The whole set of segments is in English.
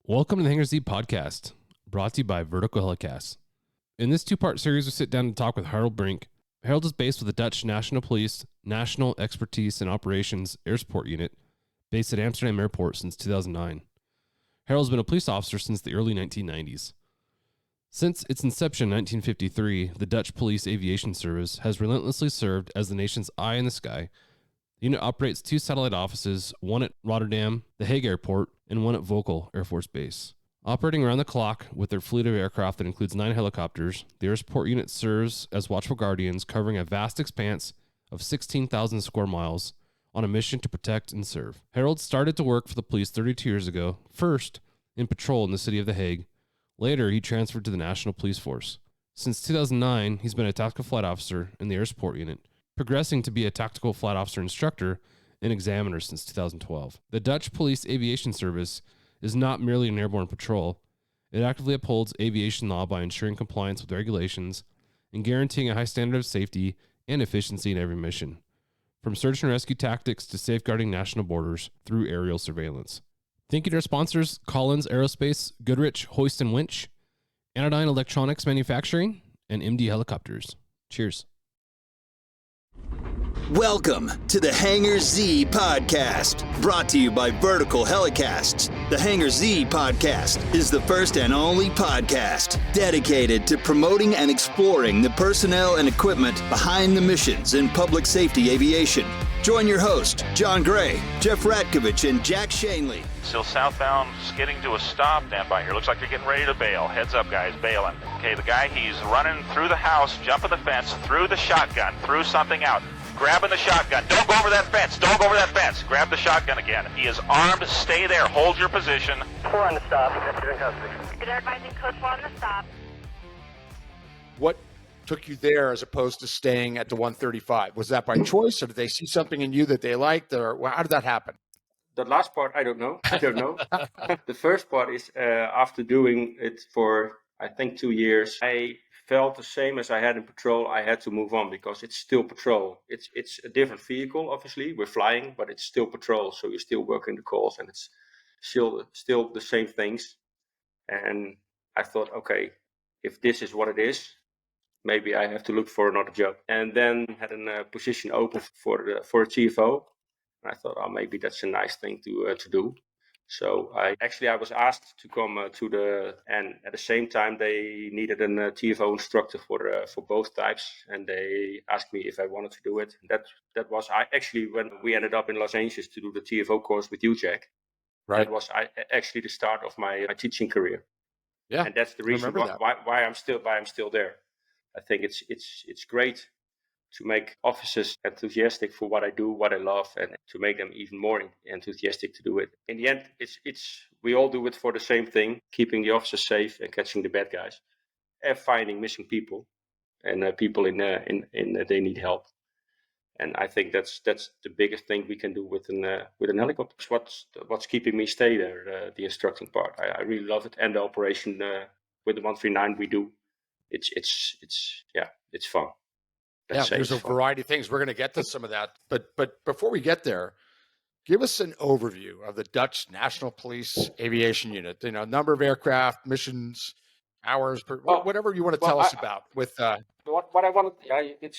Welcome to the Hangar Z podcast, brought to you by Volkel Helicasts. In this two-part series, we sit down and talk with Harald Brink. Harald is based with the Dutch National Police National Expertise and Operations Air Support Unit, based at Amsterdam Airport since 2009. Harald's been a police officer since the early 1990s. Since its inception in 1953, the Dutch Police Aviation Service has relentlessly served as the nation's eye in the sky. The unit operates two satellite offices, one at Rotterdam-The Hague Airport and one at Volkel Air Force Base. Operating around the clock with their fleet of aircraft that includes 9 helicopters, the air support unit serves as watchful guardians covering a vast expanse of 16,000 square miles on a mission to protect and serve. Harald started to work for the police 32 years ago, first in patrol in the city of The Hague. Later, he transferred to the National Police Force. Since 2009, he's been a tactical flight officer in the air support unit, progressing to be a tactical flight officer instructor and examiner since 2012. The Dutch Police Aviation Service is not merely an airborne patrol. It actively upholds aviation law by ensuring compliance with regulations and guaranteeing a high standard of safety and efficiency in every mission, from search and rescue tactics to safeguarding national borders through aerial surveillance. Thank you to our sponsors, Collins Aerospace, Goodrich Hoist and Winch, Anodyne Electronics Manufacturing, and MD Helicopters. Cheers. Welcome to the Hangar Z podcast, brought to you by Volkel Helicasts. The Hangar Z podcast is the first and only podcast dedicated to promoting and exploring the personnel and equipment behind the missions in public safety aviation. Join your host, Jon Gray, Jeff Ratkovich, and Jack Shanley. Still southbound, skidding to a stop. Stand by here. Looks like you're getting ready to bail. Heads up, guys, bailing. Okay, the guy, he's running through the house, jumping the fence, through the shotgun, through something out. Grabbing the shotgun. Don't go over that fence. Don't go over that fence. Grab the shotgun again. He is armed. Stay there. Hold your position. 4 on the stop. You're in custody. Good advising code 4 on the stop. What took you there as opposed to staying at the 135? Was that by choice, or did they see something in you that they liked, or how did that happen? The last part, I don't know. The first part is after doing it for, I think, 2 years, I felt the same as I had in patrol. I had to move on because it's still patrol. It's a different vehicle, obviously. We're flying, but it's still patrol. So you're still working the calls, and it's still the same things. And I thought, okay, if this is what it is, maybe I have to look for another job. And then had a position open for a TFO. And I thought, oh, maybe that's a nice thing to do. So I was asked to come and at the same time they needed a TFO instructor for both types, and they asked me if I wanted to do it. That was when we ended up in Los Angeles to do the TFO course with you, Jack. Right. That was actually the start of my teaching career. Yeah, and that's the reason why I'm still there. I think it's great to make officers enthusiastic for what I do, what I love, and to make them even more enthusiastic to do it. In the end, we all do it for the same thing: keeping the officers safe and catching the bad guys, and finding missing people, and people in they need help. And I think that's the biggest thing we can do with an helicopter. What's keeping me stay there, the instructing part. I really love it, and the operation with the 139 we do. It's fun. There's a variety of things. We're going to get to some of that. But before we get there, give us an overview of the Dutch National Police Aviation Unit. Number of aircraft, missions, hours, whatever you want to tell us about. It's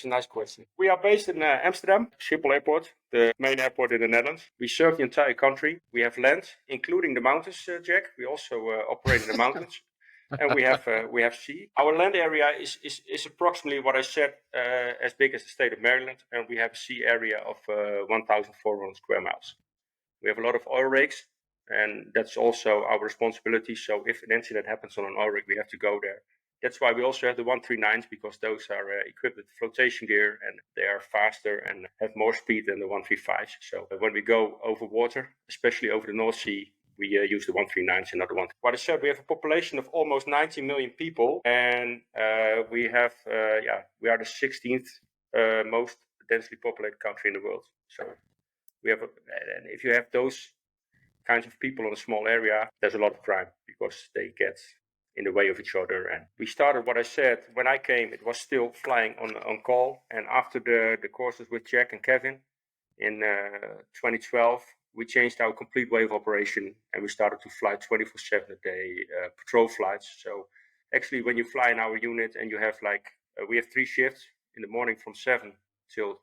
a nice question. We are based in Amsterdam, Schiphol Airport, the main airport in the Netherlands. We serve the entire country. We have land, including the mountains, Jack. We also operate in the mountains. And we have sea. Our land area is approximately what I said, as big as the state of Maryland, and we have a sea area of 1,400 square miles. We have a lot of oil rigs, and that's also our responsibility. So if an incident happens on an oil rig, we have to go there. That's why we also have the 139s, because those are equipped with flotation gear, and they are faster and have more speed than the 135s. So when we go over water, especially over the North Sea, we use the 139s and not the 1. What I said, we have a population of almost 90 million people, and we are the 16th most densely populated country in the world. So and if you have those kinds of people in a small area, there's a lot of crime because they get in the way of each other. And we started, what I said, when I came, it was still flying on call. And after the courses with Jack and Kevin in 2012, we changed our complete way of operation, and we started to fly 24/7 a day, patrol flights. So actually, when you fly in our unit and you have we have 3 shifts in the morning from 7 till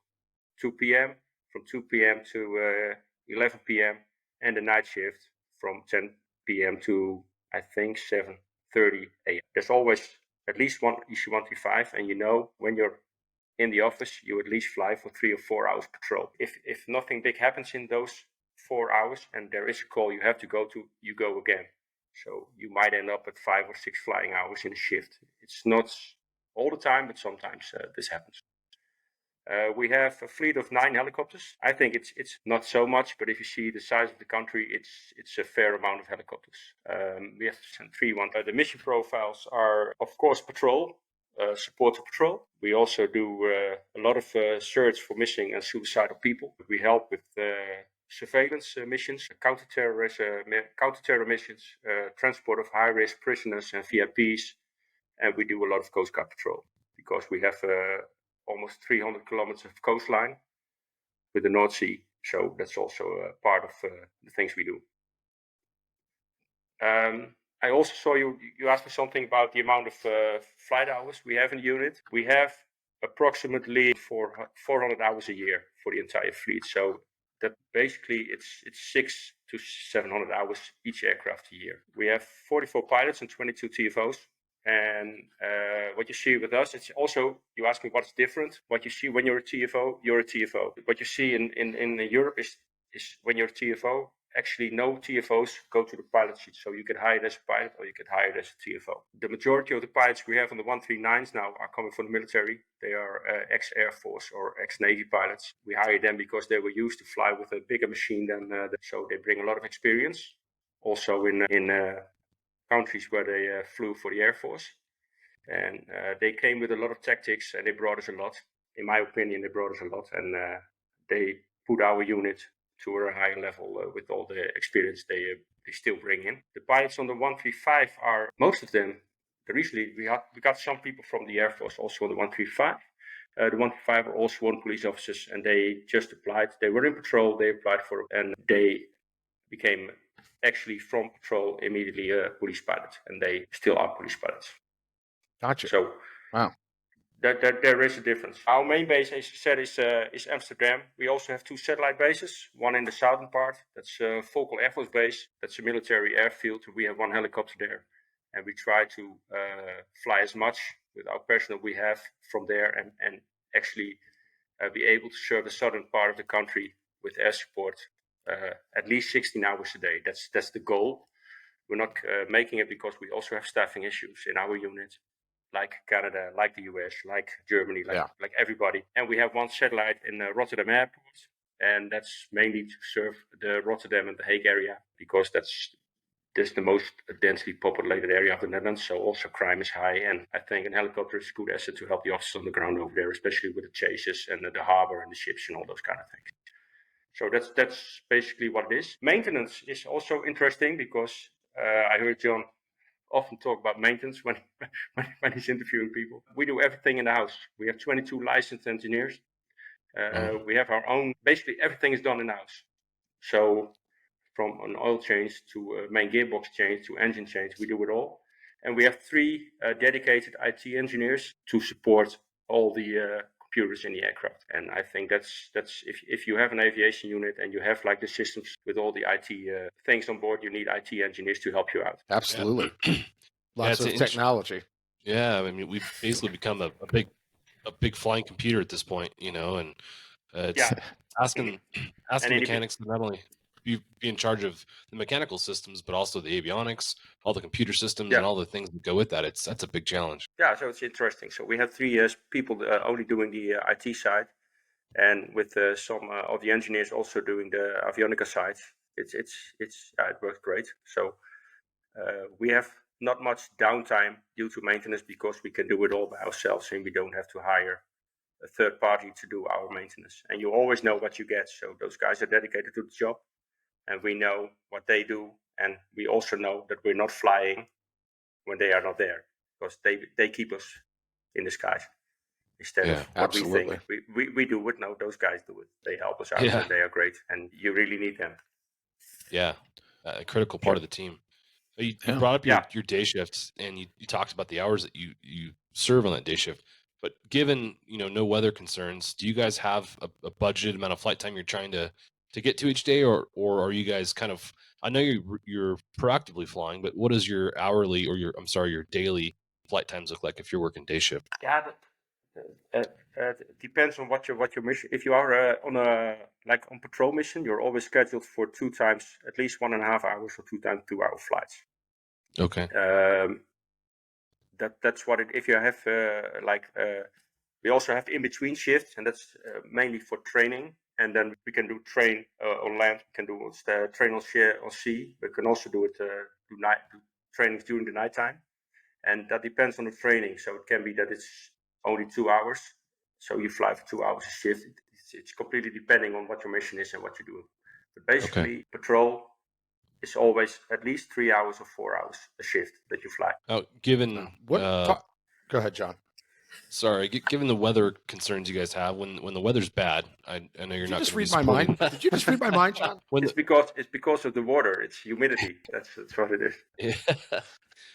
2 p.m., from 2 p.m. to 11 p.m., and the night shift from 10 p.m. to, I think, 7:30 a.m. There's always at least one EC-135, and when you're in the office, you at least fly for 3 or 4 hours patrol. If nothing big happens in those 4 hours and there is a call you have to go to, you go again. So you might end up at 5 or 6 flying hours in a shift. It's not all the time, but sometimes this happens. We have a fleet of 9 helicopters. I think it's not so much, but if you see the size of the country, it's a fair amount of helicopters. We have 3 ones. The mission profiles are, of course, patrol, support to patrol. We also do a lot of search for missing and suicidal people. We help with surveillance missions, counter-terror missions, transport of high-risk prisoners and VIPs, and we do a lot of Coast Guard patrol because we have almost 300 kilometers of coastline with the North Sea. So that's also part of the things we do. I also saw you asked me something about the amount of flight hours we have in the unit. We have approximately 400 hours a year for the entire fleet. So that basically it's 600 to 700 hours each aircraft a year. We have 44 pilots and 22 TFOs. And what you see with us, it's also, you ask me what's different. What you see when you're a TFO, you're a TFO. What you see in Europe is when you're a TFO, actually no TFOs go to the pilot seat. So you get hired as a pilot or you get hired as a TFO. The majority of the pilots we have on the 139s now are coming from the military. They are ex-Air Force or ex-Navy pilots. We hire them because they were used to fly with a bigger machine than so they bring a lot of experience. Also in countries where they flew for the Air Force. And they came with a lot of tactics and they brought us a lot. In my opinion, they brought us a lot. And they put our unit to a higher level with all the experience they still bring in. The pilots on the 135 are, most of them, recently we got some people from the Air Force also on the 135. The 135 are all sworn police officers and they just applied. They were in patrol, they applied for, and they became actually from patrol immediately a police pilot, and they still are police pilots. Gotcha. So, wow, there is a difference. Our main base, as you said, is Amsterdam. We also have 2 satellite bases. One in the southern part, that's Volkel Air Force Base. That's a military airfield. We have 1 helicopter there, and we try to fly as much with our personnel we have from there, and actually be able to serve the southern part of the country with air support. At least 16 hours a day. That's the goal. We're not making it because we also have staffing issues in our unit, like Canada, like the US, like Germany, like everybody. And we have 1 satellite in Rotterdam Airport, and that's mainly to serve the Rotterdam and The Hague area because that's the most densely populated area of the Netherlands. So also crime is high, and I think a helicopter is a good asset to help the officers on the ground over there, especially with the chases and the harbor and the ships and all those kind of things. So that's basically what it is. Maintenance is also interesting because I heard Jon often talk about maintenance when he's interviewing people. We do everything in the house. We have 22 licensed engineers. We have our own, basically everything is done in the house. So from an oil change to a main gearbox change to engine change, we do it all. And we have 3 dedicated IT engineers to support all the computers in the aircraft. And I think that's if you have an aviation unit and you have like the systems with all the IT things on board, you need IT engineers to help you out. Absolutely. Lots of technology. Yeah, I mean, we've basically become a big flying computer at this point, and it's asking mechanics to not only be in charge of the mechanical systems, but also the avionics, all the computer systems, and all the things that go with that. That's a big challenge. Yeah, so it's interesting. So we have 3 people only doing the IT side, and with some of the engineers also doing the avionica side. It works great. So we have not much downtime due to maintenance because we can do it all by ourselves, and we don't have to hire a third party to do our maintenance. And you always know what you get. So those guys are dedicated to the job, and we know what they do, and we also know that we're not flying when they are not there because they keep us in the skies instead of what we think we do it. No, those guys do it. They help us out and they are great, and you really need them. Yeah, a critical part of the team. You Yeah. brought up Yeah. your day shifts, and you talked about the hours that you serve on that day shift. But given no weather concerns, do you guys have a budgeted amount of flight time you're trying to get to each day, or are you guys kind of? I know you're proactively flying, but what does your hourly or your daily flight times look like if you're working day shift? Yeah, it depends on what your mission. If you are on a on patrol mission, you're always scheduled for 2 times, at least 1.5 hours, or 2 times 2-hour flights. Okay. That's what it. If you have we also have in between shifts, and that's mainly for training. And then we can do train on land. We can do train on sea. We can also do it do trainings during the nighttime, and that depends on the training. So it can be that it's only 2 hours, so you fly for 2 hours a shift. It's completely depending on what your mission is and what you're doing. But basically, patrol is always at least 3 hours or 4 hours a shift that you fly. Oh, given Go ahead, John. Sorry, given the weather concerns you guys have, when the weather's bad, I know you're Did not. You just gonna read be my mind. supporting- Did you just read my mind, John? It's because of the water. It's humidity. That's what it is. Yeah.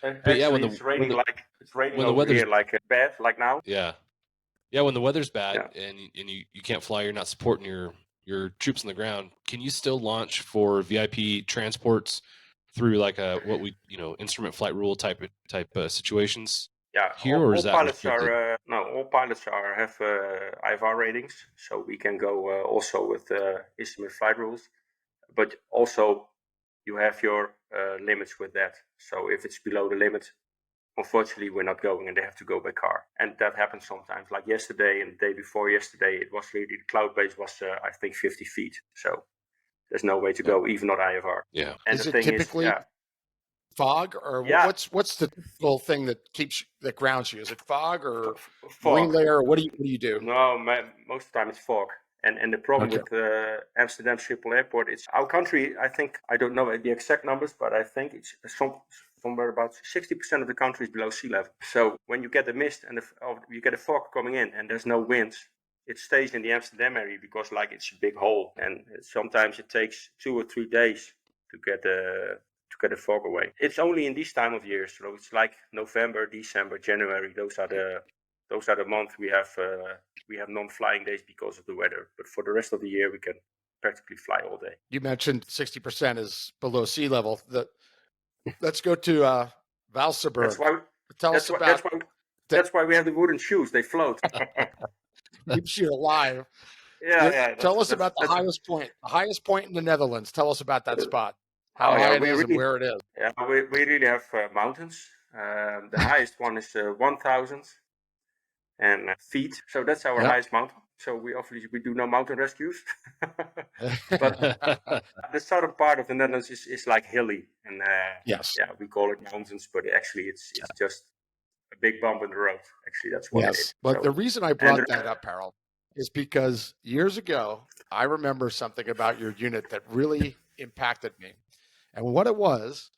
But yeah, when it's raining when the over weather's here bad, like now. Yeah, when the weather's bad Yeah. and you can't fly, you're not supporting your troops on the ground. Can you still launch for VIP transports through instrument flight rule type situations? Yeah, Here, or is that pilots restricted? all pilots have IFR ratings, so we can go also with instrument flight rules. But also, you have your limits with that. So if it's below the limit, unfortunately, we're not going, and they have to go by car. And that happens sometimes. Like yesterday and the day before yesterday, it was really the cloud base was I think 50 feet. So there's no way to go, even not IFR. Yeah. And Is the it thing typically is, fog, or what's the typical thing that grounds you? Is it fog or marine fog. layer? Or what do you do? No, most of the time it's fog. And the problem with Amsterdam Schiphol Airport, it's our country. I think I don't know the exact numbers, but I think it's somewhere about 60% of the country is below sea level. So when you get the mist and you get a fog coming in, and there's no wind, it stays in the Amsterdam area because it's a big hole, and sometimes it takes 2 or 3 days to get the fog away. It's only in this time of year, so it's like November, December, January. Those are the months we have non-flying days because of the weather. But for the rest of the year, we can practically fly all day. You mentioned 60% is below sea level. Let's go to Valseburg. That's why we have the wooden shoes. They float. Keeps you alive. Yeah. Tell us about the highest point. The highest point in the Netherlands. Tell us about that spot. How high it is and where it is. Yeah, we really have mountains. The highest one is 1,000 feet. So that's our highest mountain. So we do no mountain rescues. But the southern part of the Netherlands is like hilly, and yes, we call it mountains, but actually it's just a big bump in the road. Actually, that's what it is. But the reason I brought that up, Harald, is because years ago I remember something about your unit that really impacted me, and what it was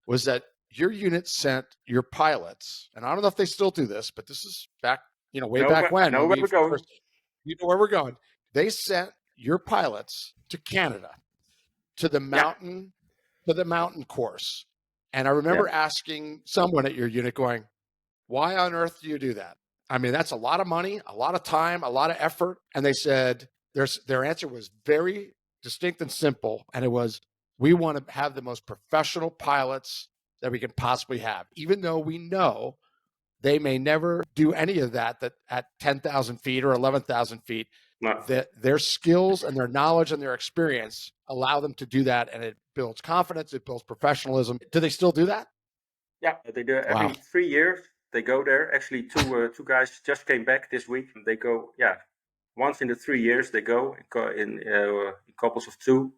that your unit sent your pilots, and I don't know if they still do this, but this is back, way back when. Know where we're going. You know where we're going. They sent your pilots to Canada, to the mountain course. And I remember asking someone at your unit going, why on earth do you do that? I mean, that's a lot of money, a lot of time, a lot of effort. And they said their answer was very distinct and simple. And it was, we want to have the most professional pilots that we can possibly have, even though we know they may never do any of that at 10,000 feet or 11,000 feet. No. That their skills and their knowledge and their experience allow them to do that, and it builds confidence, it builds professionalism. Do they still do that? Yeah, they do. Every 3 years they go there. Actually, two guys just came back this week. They go, once in the 3 years they go in couples of 2.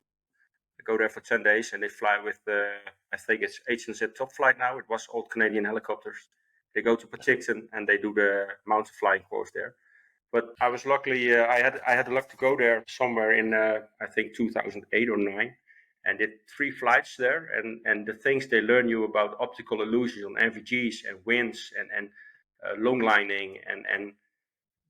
They go there for 10 days, and they fly with I think it's H&Z Top Flight now. It was old Canadian helicopters. They go to Penticton and they do the mountain flying course there. But I was luckily, I had the luck to go there somewhere in I think 2008 or 9, and did 3 flights there. And the things they learn you about optical illusions on NVGs and winds and long lining and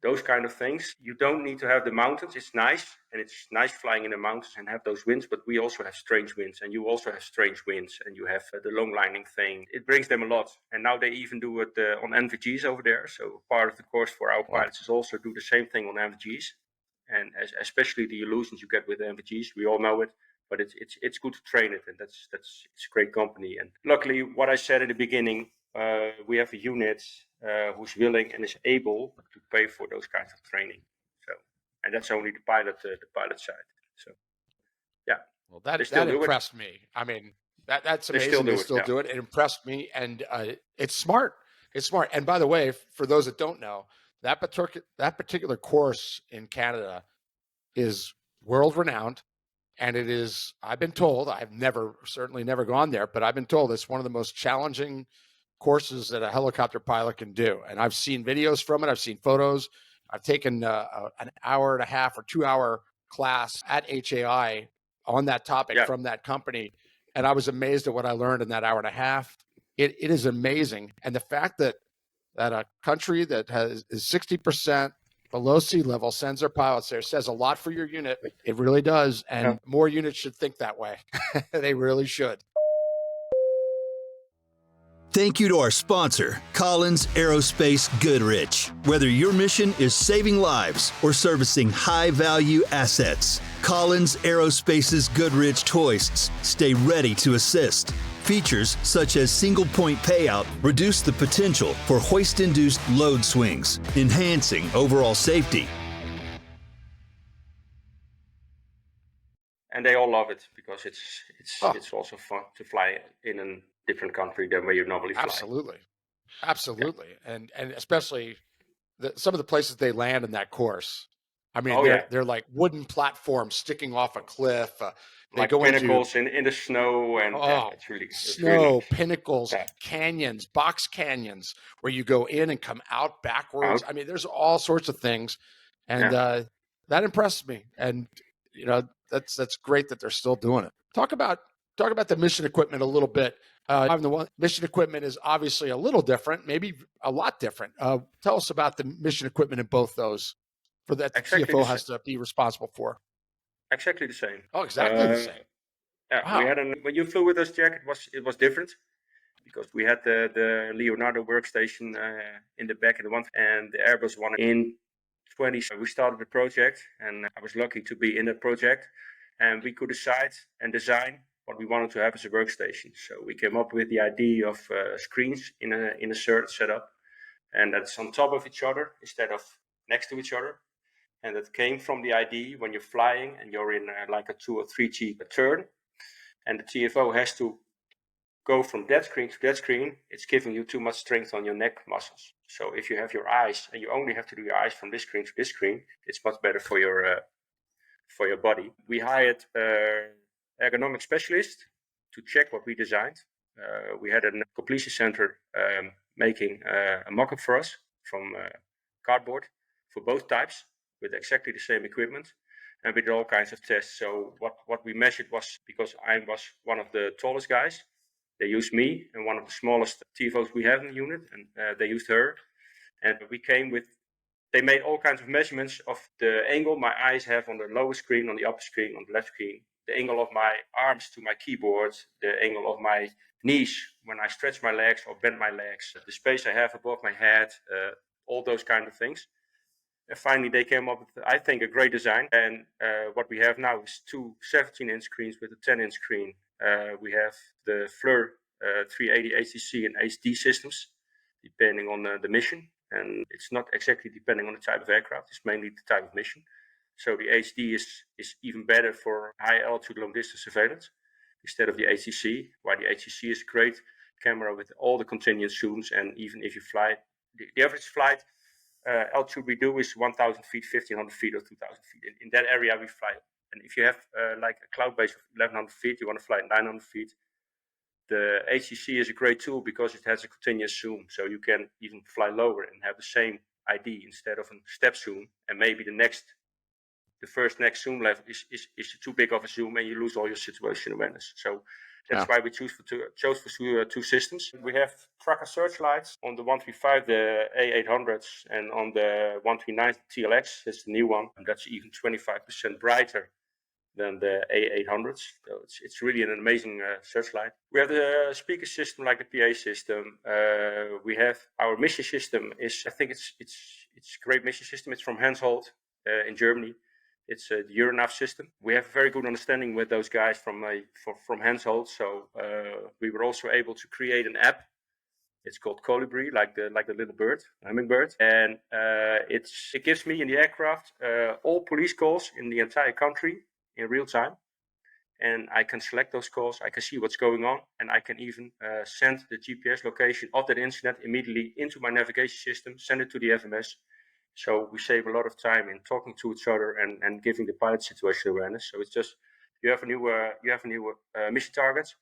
those kind of things. You don't need to have the mountains. It's nice, and it's nice flying in the mountains and have those winds, but we also have strange winds, and you also have strange winds, and you have the long lining thing. It brings them a lot. And now they even do it on NVGs over there. So part of the course for our pilots is also do the same thing on NVGs. And especially the illusions you get with NVGs, we all know it, but it's good to train it, and it's a great company. And luckily, what I said in the beginning, we have a unit who's willing and is able to pay for those kinds of training. So, and that's only the pilot side. So, yeah. Well, that impressed me. I mean, that's amazing. They still do it. It impressed me, and it's smart. It's smart. And by the way, for those that don't know, that particular course in Canada is world renowned, and it is. I've been told. I've certainly never gone there, but I've been told it's one of the most challenging courses that a helicopter pilot can do. And I've seen videos from it. I've seen photos. I've taken an hour and a half or 2 hour class at HAI on that topic from that company. And I was amazed at what I learned in that hour and a half. It is amazing. And the fact that a country that is 60% below sea level sends their pilots there says a lot for your unit. It really does. And more units should think that way. They really should. Thank you to our sponsor, Collins Aerospace Goodrich. Whether your mission is saving lives or servicing high-value assets, Collins Aerospace's Goodrich hoists stay ready to assist. Features such as single-point payout reduce the potential for hoist-induced load swings, enhancing overall safety. And they all love it because it's also fun to fly in a different country than where you normally fly. Absolutely. Yeah. And especially some of the places they land in that course. I mean, they're like wooden platforms sticking off a cliff. They like go pinnacles in the snow, and it's really snow, pinnacles, canyons, box canyons where you go in and come out backwards. I mean, there's all sorts of things, and that impressed me. And that's great that they're still doing it. Talk about the mission equipment a little bit. Mission equipment is obviously a little different, maybe a lot different. Tell us about the mission equipment in both those for that the CFO has to be responsible for. Exactly the same. Oh, exactly the same. Yeah, wow. We had when you flew with us, Jack, it was different because we had the Leonardo workstation in the back of the one, and the Airbus one in 20. We started the project, and I was lucky to be in that project, and we could decide and design what we wanted to have as a workstation. So we came up with the idea of screens in a certain setup, and that's on top of each other instead of next to each other. And that came from the idea when you're flying and you're in like a 2 or 3G turn, and the TFO has to go from that screen to that screen. It's giving you too much strength on your neck muscles. So if you have your eyes and you only have to do your eyes from this screen to this screen, it's much better for your body. We hired ergonomic specialist to check what we designed. We had a completion center making a mock-up for us from cardboard for both types with exactly the same equipment, and we did all kinds of tests. So what we measured was, because I was one of the tallest guys, they used me, and one of the smallest TFOs we have in the unit, and they used her, and they made all kinds of measurements of the angle my eyes have on the lower screen, on the upper screen, on the left screen, the angle of my arms to my keyboard, the angle of my knees when I stretch my legs or bend my legs, the space I have above my head, all those kind of things. And finally, they came up with, I think, a great design. And what we have now is two 17-inch screens with a 10-inch screen. We have the FLIR 380 HTC and HD systems, depending on the mission. And it's not exactly depending on the type of aircraft. It's mainly the type of mission. So the HD is even better for high altitude, long distance surveillance instead of the HTC, while the HTC is a great camera with all the continuous zooms. And even if you fly, the average flight altitude we do is 1,000 feet, 1,500 feet, or 2,000 feet. In that area we fly. And if you have like a cloud base of 1,100 feet, you want to fly 900 feet, the HTC is a great tool because it has a continuous zoom. So you can even fly lower and have the same ID instead of a step zoom. And maybe the first next zoom level is too big of a zoom and you lose all your situation awareness. So That's why we chose for two systems. We have tracker searchlights on the 135, the A800s, and on the 139 TLX. That's the new one. And that's even 25% brighter than the A800s. So it's really an amazing searchlight. We have the speaker system like the PA system. We have our mission system I think it's a great mission system. It's from Hensoldt in Germany. It's the Euronav system. We have a very good understanding with those guys from Hensoldt. So we were also able to create an app. It's called Colibri, like the little bird, hummingbird, and it gives me in the aircraft all police calls in the entire country in real time, and I can select those calls. I can see what's going on, and I can even send the GPS location of that incident immediately into my navigation system, send it to the FMS. So we save a lot of time in talking to each other and giving the pilot situation awareness. So it's just you have a new mission target.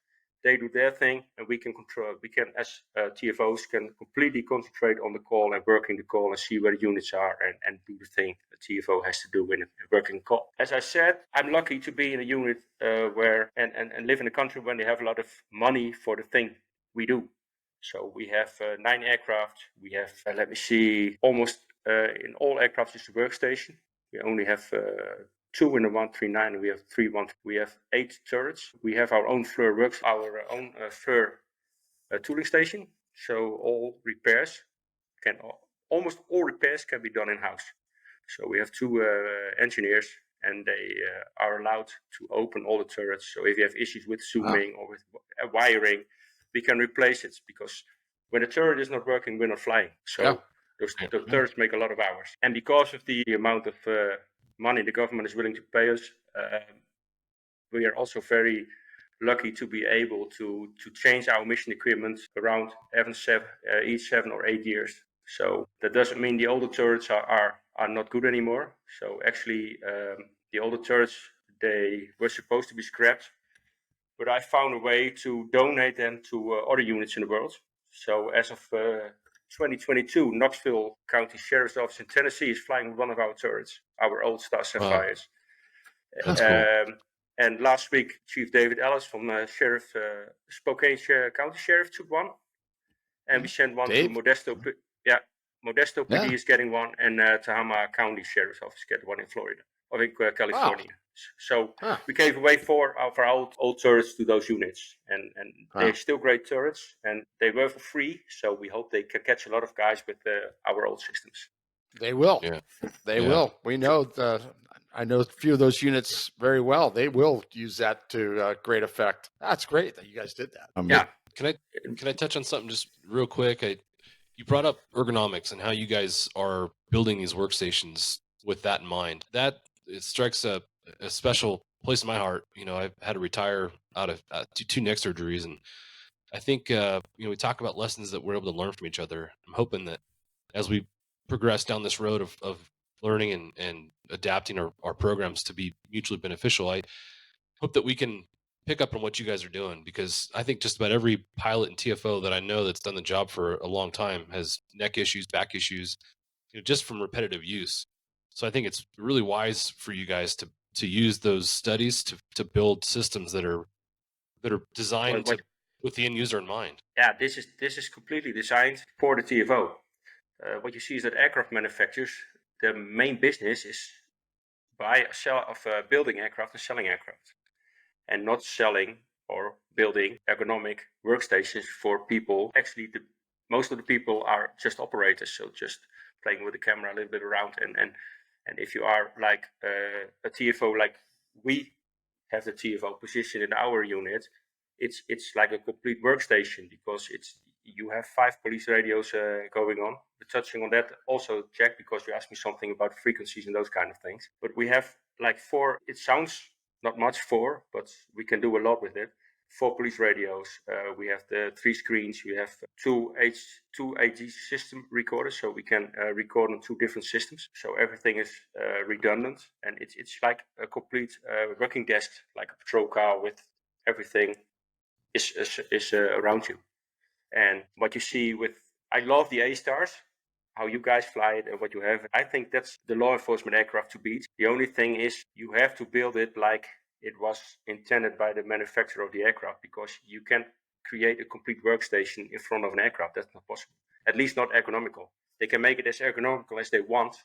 They do their thing, and we can control. We can, as TFOs, can completely concentrate on the call and working the call and see where the units are and do the thing the TFO has to do in a working call. As I said, I'm lucky to be in a unit where and live in a country when they have a lot of money for the thing we do. So we have 9 aircraft. We have almost in all aircraft is a workstation. We only have 2 in the 139, and we have 3 1. We have 8 turrets. We have our own FLIR tooling station. So almost all repairs can be done in house. So we have 2 engineers, and they are allowed to open all the turrets. So if you have issues with zooming or with wiring, we can replace it, because when the turret is not working, we're not flying. So those turrets make a lot of hours. And because of the amount of money the government is willing to pay us, we are also very lucky to be able to change our mission equipment around each 7 or 8 years. So that doesn't mean the older turrets are not good anymore. So actually, the older turrets, they were supposed to be scrapped, but I found a way to donate them to other units in the world. So as of 2022, Knoxville County Sheriff's Office in Tennessee is flying one of our turrets, our old Star Sapphires. That's cool. And last week, Chief David Ellis from Spokane County Sheriff took one, and we sent one to Modesto. Modesto PD is getting one, and Tahama County Sheriff's Office get one in Florida, or in California. So we gave away 4 of our old turrets to those units, and they're still great turrets, and they were for free. So we hope they can catch a lot of guys with our old systems. They will. Yeah. They will. We know I know a few of those units very well. They will use that to great effect. That's great that you guys did that. Can I touch on something just real quick? You brought up ergonomics and how you guys are building these workstations with that in mind. That it strikes a special place in my heart. You know, I've had to retire out of 2 neck surgeries, and I think we talk about lessons that we're able to learn from each other. I'm hoping that as we progress down this road of learning and adapting our programs to be mutually beneficial, I hope that we can pick up on what you guys are doing, because I think just about every pilot and TFO that I know that's done the job for a long time has neck issues, back issues, just from repetitive use. So I think it's really wise for you guys to use those studies to build systems that are designed with the end user in mind. Yeah, this is completely designed for the TFO. What you see is that aircraft manufacturers, the main business is building aircraft and selling aircraft, and not selling or building ergonomic workstations for people. Actually, most of the people are just operators, so just playing with the camera a little bit around. And if you are like a TFO, like we have the TFO position in our unit, it's like a complete workstation, because you have 5 police radios going on. But touching on that also, Jack, because you asked me something about frequencies and those kind of things. But we have like 4. It sounds not much 4, but we can do a lot with it. 4 police radios. We have the 3 screens. We have 2 HD system recorders, so we can record on 2 different systems. So everything is redundant, and it's like a complete working desk, like a patrol car with everything is around you. And what you see I love the A-Stars, how you guys fly it and what you have. I think that's the law enforcement aircraft to beat. The only thing is you have to build it like it was intended by the manufacturer of the aircraft, because you can create a complete workstation in front of an aircraft. That's not possible. At least not ergonomical. They can make it as ergonomical as they want,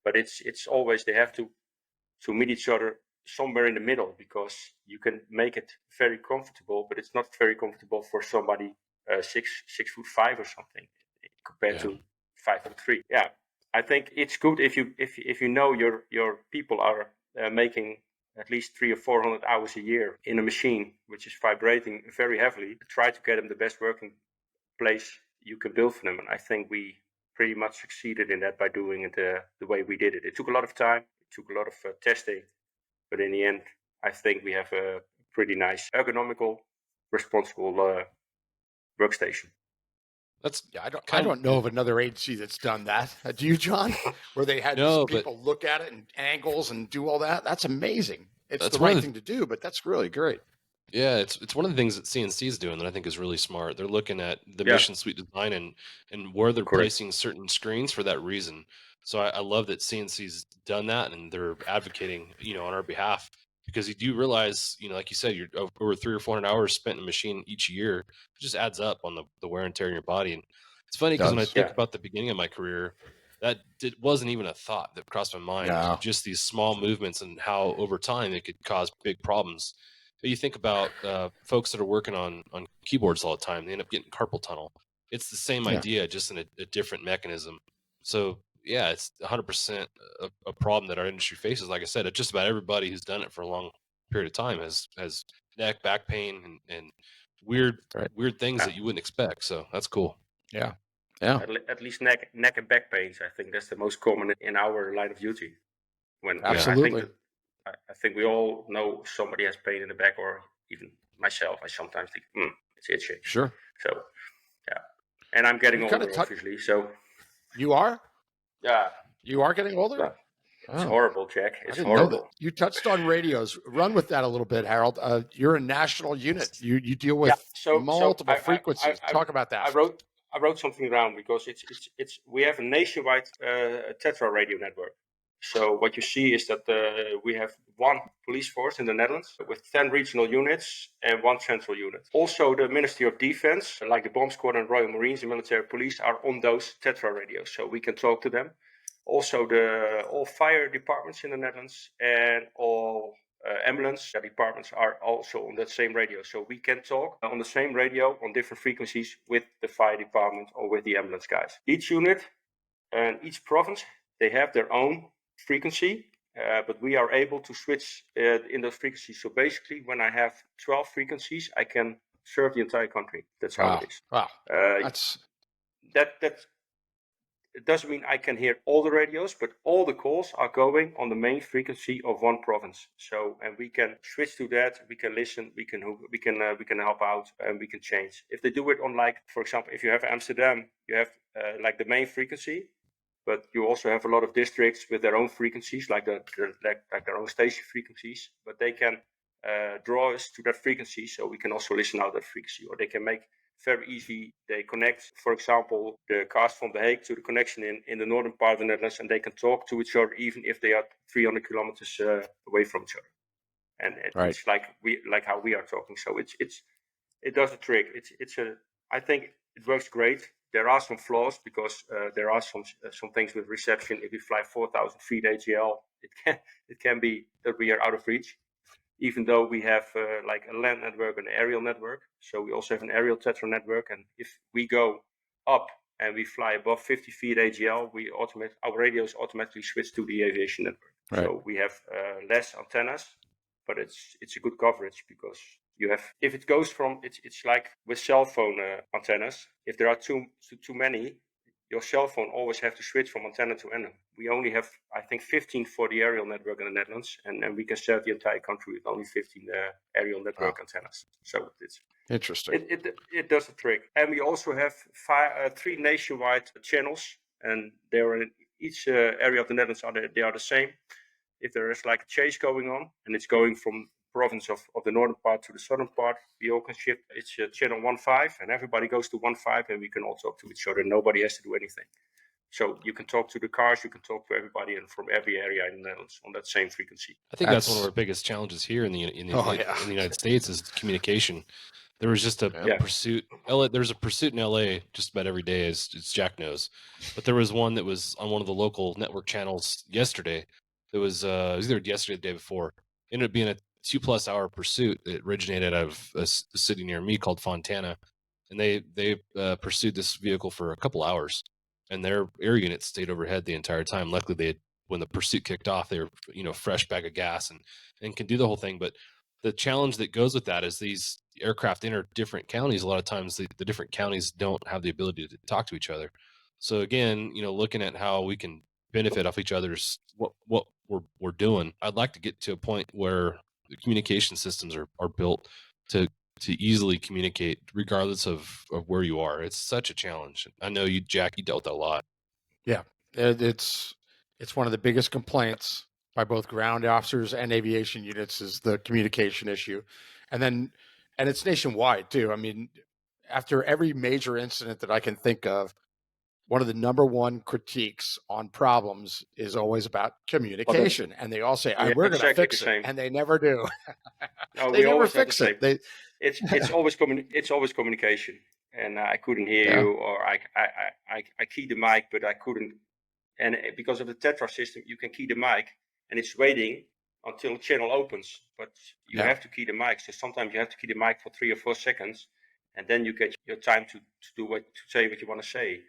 but it's always they have to meet each other somewhere in the middle, because you can make it very comfortable, but it's not very comfortable for somebody 6'5" or something compared to 5'3". Yeah, I think it's good if you know your people are making at least 300 or 400 hours a year in a machine which is vibrating very heavily. Try to get them the best working place you can build for them, and I think we pretty much succeeded in that by doing it the way we did it. It took a lot of time, it took a lot of testing, but in the end, I think we have a pretty nice, ergonomical, responsible workstation. I don't know of another agency that's done that. Do you, John? Where they had people look at it and angles and do all that. That's amazing. It's the right thing to do, but that's really great. Yeah, it's one of the things that CNC is doing that I think is really smart. They're looking at the mission suite design and where they're placing certain screens for that reason. So I love that CNC's done that, and they're advocating, on our behalf, because you do realize, like you said, you're over 300 or 400 hours spent in a machine each year. It just adds up on the wear and tear in your body. And it's funny because when I think about the beginning of my career, wasn't even a thought that crossed my mind. Just these small movements and how over time it could cause big problems. But you think about folks that are working on keyboards all the time, they end up getting carpal tunnel. It's the same idea, just in a different mechanism. So yeah, it's 100% a problem that our industry faces. Like I said, just about everybody who's done it for a long period of time has neck, back pain, and weird things that you wouldn't expect. So that's cool. Yeah. At least neck and back pains. I think that's the most common in our line of duty. Absolutely. I think we all know somebody has pain in the back, or even myself. I sometimes think, it's itchy. Sure. So, yeah. And I'm getting older, obviously. So. You are? Yeah. You are getting older? Yeah. It's horrible, Jack. It's horrible. Know that. You touched on radios. Run with that a little bit, Harold. You're a national unit. You deal with multiple frequencies. Talk about that. I wrote something down because it's we have a nationwide Tetra radio network. So what you see is that we have one police force in the Netherlands with 10 regional units and one central unit. Also, the Ministry of Defense, like the Bomb Squad and Royal Marines and military police, are on those Tetra radios, so we can talk to them. Also, all fire departments in the Netherlands and all ambulance departments are also on that same radio. So we can talk on the same radio on different frequencies with the fire department or with the ambulance guys. Each unit and each province, they have their own frequency, but we are able to switch in those frequencies. So basically, when I have 12 frequencies, I can serve the entire country. That's how it is. Wow. It doesn't mean I can hear all the radios, but all the calls are going on the main frequency of one province. So, and we can switch to that. We can listen. We can help out, and we can change. If they do it on, like, for example, if you have Amsterdam, you have like the main frequency, but you also have a lot of districts with their own frequencies, like their own station frequencies. But they can draw us to that frequency, so we can also listen out that frequency, or they can make very easy. They connect, for example, the cast from The Hague to the connection in the northern part of the Netherlands, and they can talk to each other even if they are 300 kilometers away from each other. And it's like how we are talking. So it does a trick. I think it works great. There are some flaws because there are some things with reception. If you fly 4,000 feet AGL, it can be that we are out of reach. Even though we have like a land network and an aerial network. So we also have an aerial Tetra network. And if we go up and we fly above 50 feet AGL, our radios automatically switch to the aviation network. Right. So we have less antennas, but it's a good coverage because you have, if it goes from, it's like with cell phone antennas. If there are too many, your cell phone always have to switch from antenna to antenna. We only have, I think, 15 for the aerial network in the Netherlands, and we can serve the entire country with only 15 aerial network antennas. So it's interesting. It does the trick. And we also have 3 nationwide channels, and they're in each area of the Netherlands. They are the same. If there is like a chase going on, and it's going from province of the northern part to the southern part, we all can shift. It's channel 1.5, and everybody goes to 1.5, and we can all talk to each other. Nobody has to do anything. So you can talk to the cars, you can talk to everybody and from every area in the Netherlands on that same frequency. I think that's one of our biggest challenges here in the United States is communication. There was just a pursuit. There's a pursuit in LA just about every day, as Jack knows. But there was one that was on one of the local network channels yesterday. It was either yesterday or the day before. It ended up being a 2+ hour pursuit. It originated out of a city near me called Fontana, and they pursued this vehicle for a couple hours, and their air unit stayed overhead the entire time. Luckily, when the pursuit kicked off, they were fresh bag of gas and can do the whole thing. But the challenge that goes with that is these aircraft enter different counties. A lot of times the different counties don't have the ability to talk to each other. So again, looking at how we can benefit off each other's what we're doing, I'd like to get to a point where the communication systems are built to easily communicate regardless of where you are. It's such a challenge. I know you, Jack, you dealt with that a lot. Yeah, it's one of the biggest complaints by both ground officers and aviation units is the communication issue. And it's nationwide too. I mean, after every major incident that I can think of, one of the number one critiques on problems is always about communication. And they all say, we're going to fix it. And they never do. No, they never fix it. It's always communication. And I couldn't hear you, or I keyed the mic, but I couldn't. And because of the Tetra system, you can key the mic and it's waiting until the channel opens. But you have to key the mic. So sometimes you have to key the mic for 3 or 4 seconds, and then you get your time to say what you want to say.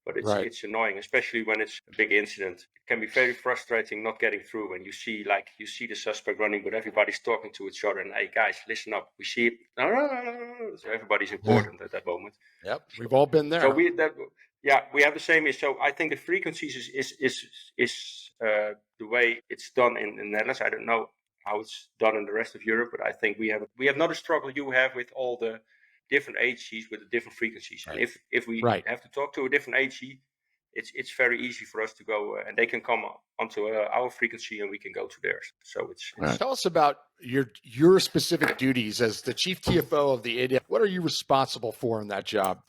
But it's annoying, especially when it's a big incident. It can be very frustrating not getting through when you see the suspect running, but everybody's talking to each other. And hey, guys, listen up. We see it. So everybody's important at that moment. Yep, we've all been there. So we have the same issue. So I think the frequencies is the way it's done in the Netherlands. I don't know how it's done in the rest of Europe, but I think we have not a struggle you have with all the different agencies with the different frequencies. Right. And if we have to talk to a different agency, it's very easy for us to go and they can come onto our frequency and we can go to theirs. So it's Tell us about your specific duties as the chief TFO of the ADF. What are you responsible for in that job?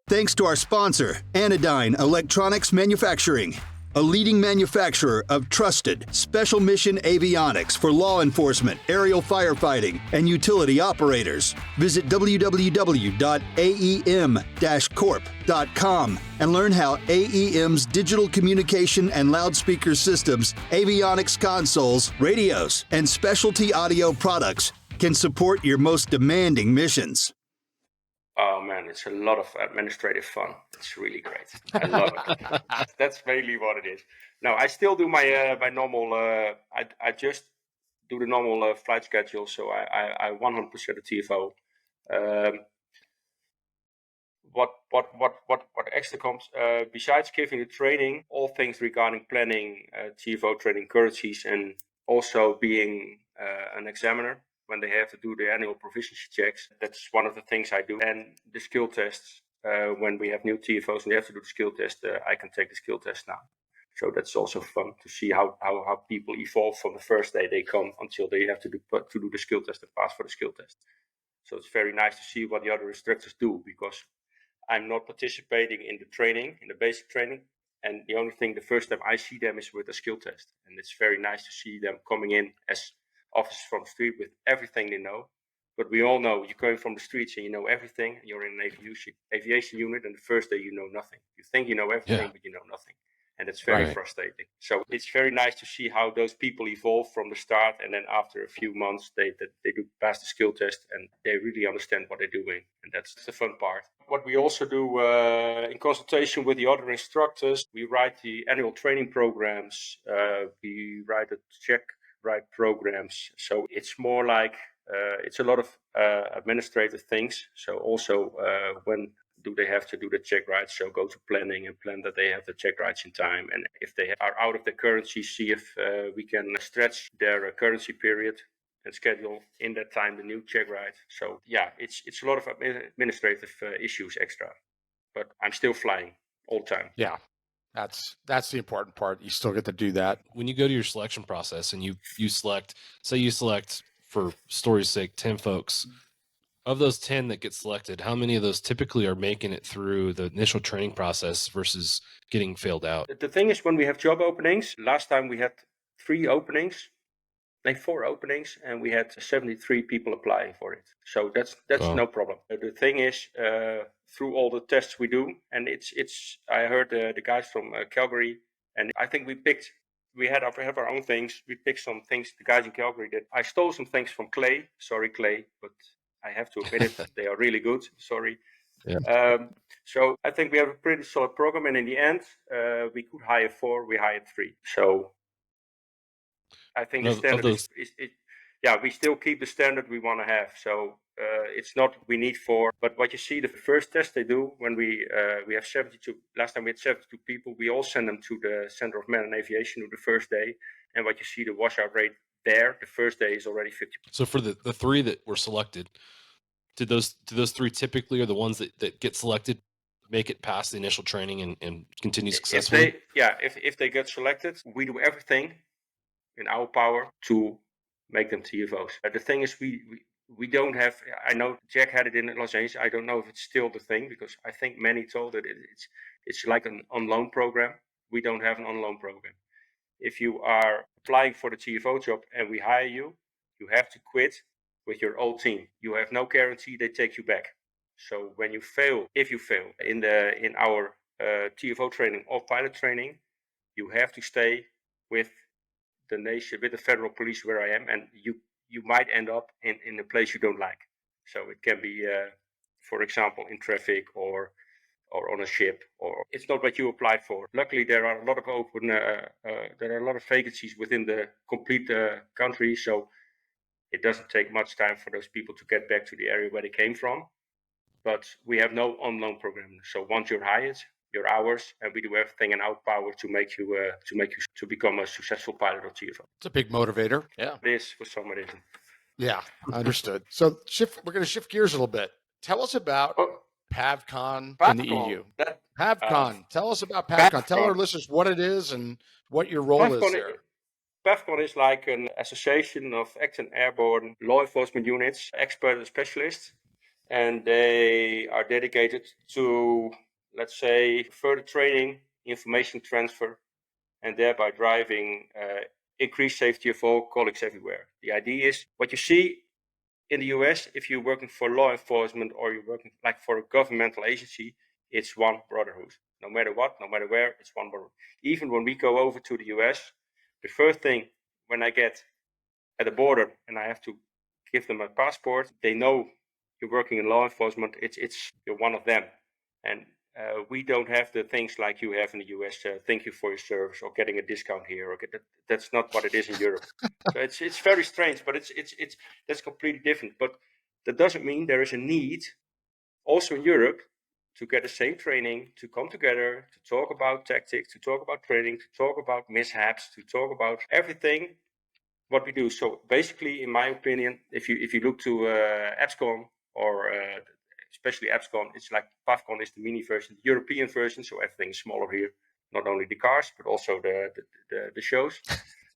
Thanks to our sponsor, Anodyne Electronics Manufacturing, a leading manufacturer of trusted special mission avionics for law enforcement, aerial firefighting, and utility operators. Visit www.aem-corp.com and learn how AEM's digital communication and loudspeaker systems, avionics consoles, radios, and specialty audio products can support your most demanding missions. Oh man, it's a lot of administrative fun. It's really great. I love it. That's mainly what it is. No, I still do my normal. I just do the normal flight schedule. So I 100% a TFO. What extra comes besides giving the training, all things regarding planning, TFO training currencies, and also being an examiner when they have to do the annual proficiency checks. That's one of the things I do. And the skill tests, when we have new TFOs and they have to do the skill test, I can take the skill test now. So that's also fun to see how people evolve from the first day they come until they have to do the skill test and pass for the skill test. So it's very nice to see what the other instructors do, because I'm not participating in the training, in the basic training. And the only thing, the first time I see them is with a skill test. And it's very nice to see them coming in as officers from the street with everything they know. But we all know you're going from the streets and you know everything. And you're in an aviation unit, and the first day you know nothing. You think you know everything, but you know nothing. And it's very frustrating. So it's very nice to see how those people evolve from the start. And then after a few months, they do pass the skill test and they really understand what they're doing. And that's the fun part. What we also do in consultation with the other instructors, we write the annual training programs. We write the check ride programs. So it's more like it's a lot of administrative things. So also when do they have to do the check rides? So go to planning and plan that they have the check rides in time. And if they are out of the currency, see if we can stretch their currency period and schedule in that time the new check ride. So yeah, it's a lot of administrative issues extra. But I'm still flying all the time. Yeah. That's the important part. You still get to do that. When you go to your selection process and you select, say you select, for story's sake, 10 folks, Of those 10 that get selected, how many of those typically are making it through the initial training process versus getting failed out? The thing is, when we have job openings, last time we had 4 openings, and we had 73 people applying for it. So that's Wow. no problem. The thing is, through all the tests we do, and I heard the guys from Calgary, and I think we have our own things. We picked some things, the guys in Calgary did. I stole some things from Clay. Sorry, Clay, but I have to admit it. They are really good. Sorry. Yeah. So I think we have a pretty solid program, and in the end, we could hire 4. We hired 3. So I think the standard we still keep the standard we want to have. So it's not we need 4, but what you see, the first test they do when we have 72. Last time we had 72 people. We all send them to the Center of Man and Aviation on the first day, and what you see, the washout rate there, the first day is already 50%. So for the 3 that were selected, did those 3 typically are the ones that get selected make it past the initial training and continue successfully? If they get selected, we do everything in our power to make them TFOs. The thing is, we don't have. I know Jack had it in Los Angeles. I don't know if it's still the thing, because I think many told that it's like an on-loan program. We don't have an on-loan program. If you are applying for the TFO job and we hire you, you have to quit with your old team. You have no guarantee they take you back. So when you fail, if you fail in our TFO training or pilot training, you have to stay with the nation, with the federal police where I am, and you might end up in a place you don't like. So it can be, for example, in traffic or on a ship, or it's not what you applied for. Luckily, there are a lot of vacancies within the complete country, so it doesn't take much time for those people to get back to the area where they came from. But we have no on-loan program. So once you're hired, your hours, and we do everything in our power to make you to become a successful pilot or TFO. It's a big motivator. Yeah, it is for some it isn't. Yeah, understood. So we're going to shift gears a little bit. Tell us about PavCon in the EU. PavCon. Tell us about PavCon. Tell our listeners what it is and what your role is there. PavCon is like an association of active airborne law enforcement units, expert and specialists, and they are dedicated to, let's say, further training, information transfer, and thereby driving increased safety of all colleagues everywhere. The idea is what you see in the US, if you're working for law enforcement or you're working like for a governmental agency, it's one brotherhood. No matter what, no matter where, it's one brotherhood. Even when we go over to the US, the first thing when I get at the border and I have to give them a passport, they know you're working in law enforcement. It's you're one of them, and we don't have the things like you have in the US. Thank you for your service, or getting a discount here, or that's not what it is in Europe. So it's very strange, but that's completely different. But that doesn't mean there is a need also in Europe to get the same training, to come together, to talk about tactics, to talk about training, to talk about mishaps, to talk about everything what we do. So basically, in my opinion, if you look to EBSCON or especially EBSCON, it's like PavCon is the mini version, the European version. So everything is smaller here, not only the cars but also the shows.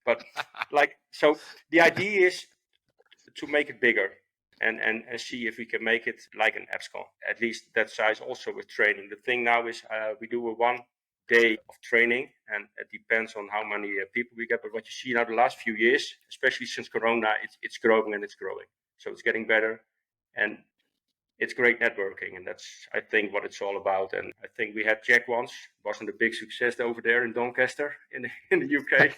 But so the idea is to make it bigger and see if we can make it like an EBSCON, at least that size, also with training. The thing now is we do a 1 day of training, and it depends on how many people we get. But what you see now the last few years, especially since Corona, it's growing and it's growing. So it's getting better, and it's great networking, and that's, I think, what it's all about. And I think we had Jack once, wasn't a big success over there in Doncaster in the UK.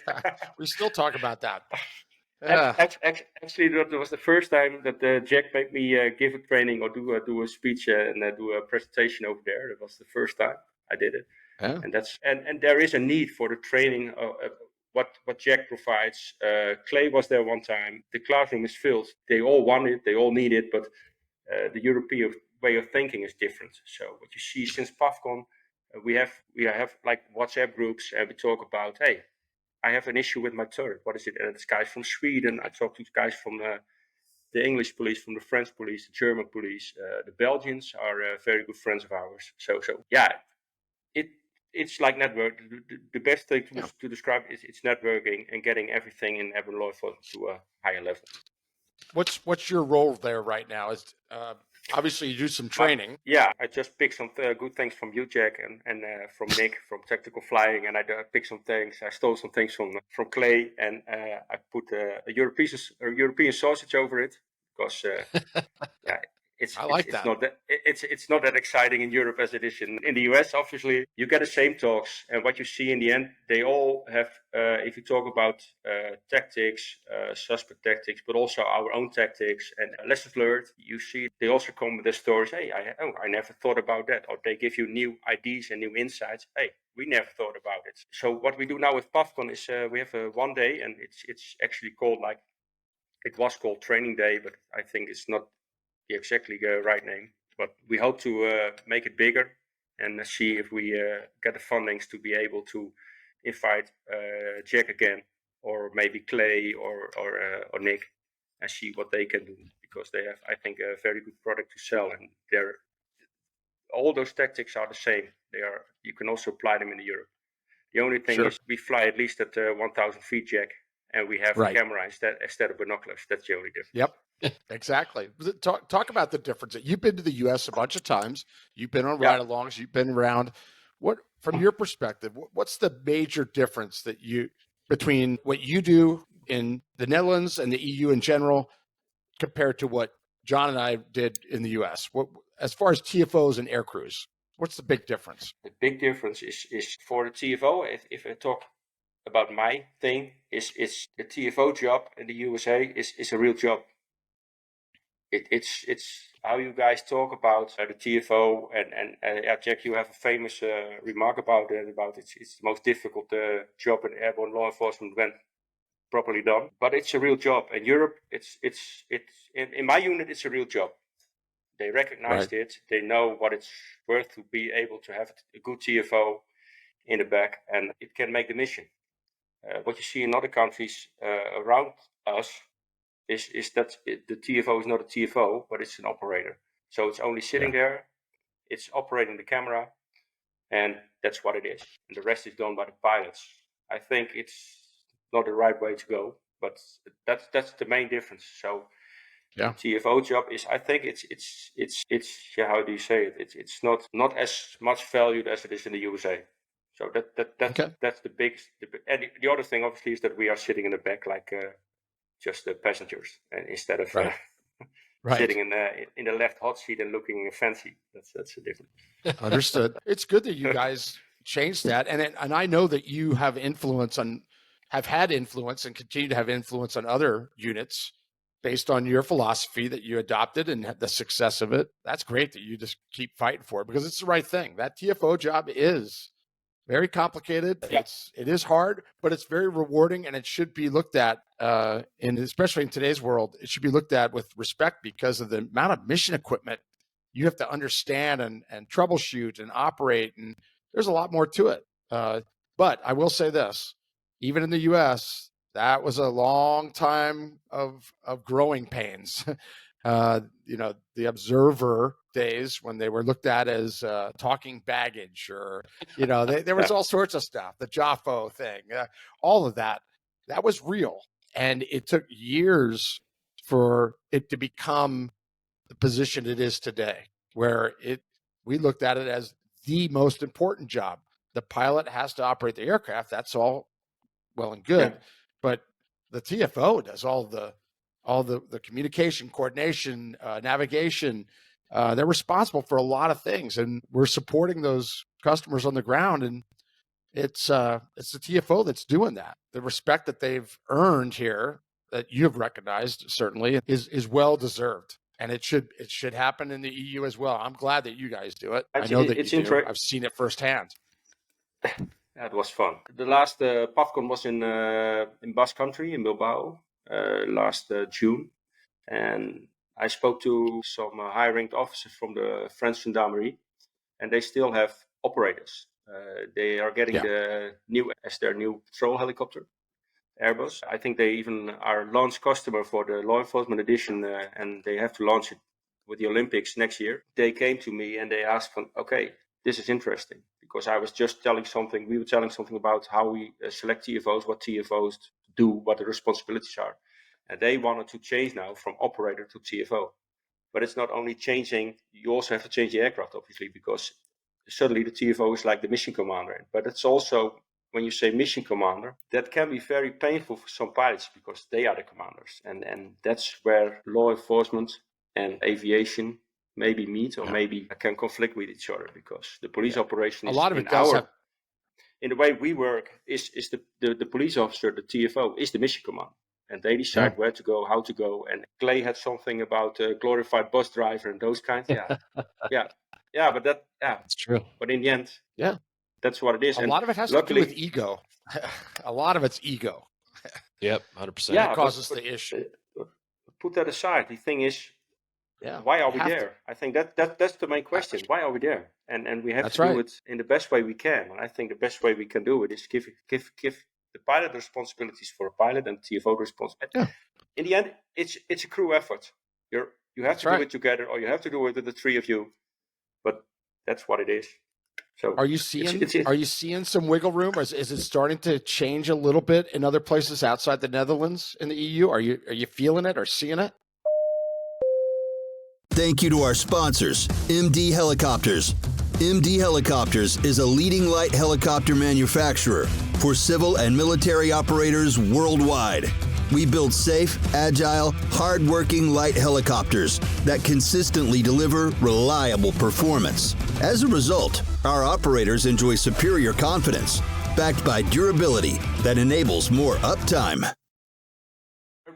We still talk about that. Actually, that was the first time that Jack made me give a training or do a speech and do a presentation over there. That was the first time I did it. Yeah. And that's and there is a need for the training of what Jack provides. Clay was there one time. The classroom is filled. They all want it. They all need it. But the European way of thinking is different. So what you see since PavCon, we have like WhatsApp groups, and we talk about, hey, I have an issue with my turret. What is it? And it's guys from Sweden. I talk to guys from the English police, from the French police, the German police. The Belgians are very good friends of ours. So yeah, it's like network. The best thing to describe is it's networking and getting everything in urban law enforcement to a higher level. What's your role there right now? Is obviously you do some training. I just picked some good things from you, Jack, and from Nick from Tactical Flying, and I picked some things. I stole some things from Clay, and I put a European sausage over it because I like it's that. not that it's not that exciting in Europe as it is in the US. Obviously, you get the same talks, and what you see in the end, they all have. If you talk about tactics, suspect tactics, but also our own tactics and lessons learned, you see they also come with the stories. Hey, I never thought about that, or they give you new ideas and new insights. Hey, we never thought about it. So what we do now with PAFCON is we have a 1 day, and it's actually called it was called Training Day, but I think it's not the exactly right name. But we hope to make it bigger and see if we get the fundings to be able to invite Jack again, or maybe Clay or Nick, and see what they can do, because they have, I think, a very good product to sell, and all those tactics are the same. You can also apply them in Europe. The only thing is we fly at least at 1,000 feet, Jack, and we have a camera instead of binoculars. That's the only difference. Yep. Exactly. Talk about the difference. You've been to the U.S. a bunch of times. You've been on ride-alongs. You've been around. What, from your perspective, what's the major difference between what you do in the Netherlands and the EU in general compared to what John and I did in the U.S.? As far as TFOs and air crews, what's the big difference? The big difference is for the TFO. If I talk about my thing, is the TFO job in the USA is a real job. It's how you guys talk about the TFO, and Jack, you have a famous remark about it. It's the most difficult job in airborne law enforcement when properly done. But it's a real job. In Europe, it's in my unit, it's a real job. They recognized it. They know what it's worth to be able to have a good TFO in the back, and it can make the mission. What you see in other countries around us is that the TFO is not a TFO, but it's an operator. So it's only sitting there, it's operating the camera, and that's what it is. And the rest is done by the pilots. I think it's not the right way to go, but that's the main difference. So the TFO job is, I think it's how do you say it? It's not as much valued as it is in the USA. So that's the biggest. And the other thing, obviously, is that we are sitting in the back like just the passengers, and instead of sitting in the left hot seat and looking fancy. That's the difference. Understood. It's good that you guys changed that, and I know that you have had influence and continue to have influence on other units based on your philosophy that you adopted and the success of it. That's great that you just keep fighting for it, because it's the right thing. That TFO job is very complicated. Yeah. It is hard, but it's very rewarding, and it should be looked at, and especially in today's world, it should be looked at with respect because of the amount of mission equipment you have to understand and troubleshoot and operate, and there's a lot more to it. But I will say this, even in the U.S., that was a long time of growing pains. The observer days when they were looked at as talking baggage, or, there was all sorts of stuff, the JAFO thing, all of that was real. And it took years for it to become the position it is today, where we looked at it as the most important job. The pilot has to operate the aircraft. That's all well and good. Yeah. But the TFO does all the communication, coordination, navigation. They're responsible for a lot of things, and we're supporting those customers on the ground. And it's the TFO that's doing that. The respect that they've earned here, that you have recognized, certainly is well deserved, and it should happen in the EU as well. I'm glad that you guys do it. I know that you do. I've seen it firsthand. That was fun. The last PAFCON was in Basque Country, in Bilbao, last June. And I spoke to some high-ranked officers from the French Gendarmerie, and they still have operators. They are getting their new patrol helicopter, Airbus. I think they even are launch customer for the law enforcement edition, and they have to launch it with the Olympics next year. They came to me and they asked, okay, this is interesting, because I was just we were telling something about how we select TFOs, what TFOs do, what the responsibilities are. And they wanted to change now from operator to TFO. But it's not only changing, you also have to change the aircraft, obviously, because suddenly the TFO is like the mission commander. But it's also, when you say mission commander, that can be very painful for some pilots because they are the commanders. And that's where law enforcement and aviation maybe meet or maybe can conflict with each other, because the police operation is a lot of it does have. In the way we work is the police officer, the TFO, is the mission commander. And they decide where to go, how to go. And Clay had something about a glorified bus driver and those kinds. Yeah, but It's true. But in the end, that's what it is. A lot of it has to do with ego. A lot of it's ego. Yep, 100%. That causes the issue. Put that aside. The thing is, why are we there? I think that's the main question. Why are we there? And we have to do it in the best way we can. And I think the best way we can do it is give the pilot the responsibilities for a pilot and TFO the responsibility. In the end, it's a crew effort. You have to do it together, or you have to do it with the three of you. But that's what it is. So are you seeing some wiggle room, or is it starting to change a little bit in other places outside the Netherlands in the EU? Are you feeling it or seeing it? Thank you to our sponsors, MD Helicopters. MD Helicopters is a leading light helicopter manufacturer for civil and military operators worldwide. We build safe, agile, hard-working light helicopters that consistently deliver reliable performance. As a result, our operators enjoy superior confidence, backed by durability that enables more uptime.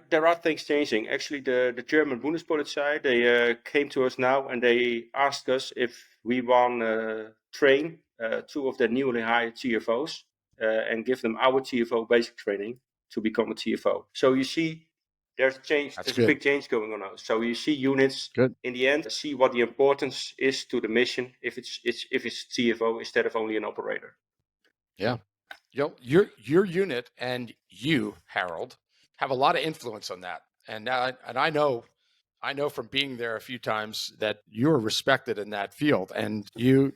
There are things changing. Actually, the German Bundespolizei, they came to us now and they asked us if we want to train two of their newly hired TFOs and give them our TFO basic training to become a TFO. So you see, there's a change. There's a big change going on now. So you see units in the end see what the importance is to the mission if it's TFO instead of only an operator. Yeah, your unit and you, Harald, have a lot of influence on that. And I know from being there a few times that you're respected in that field, and you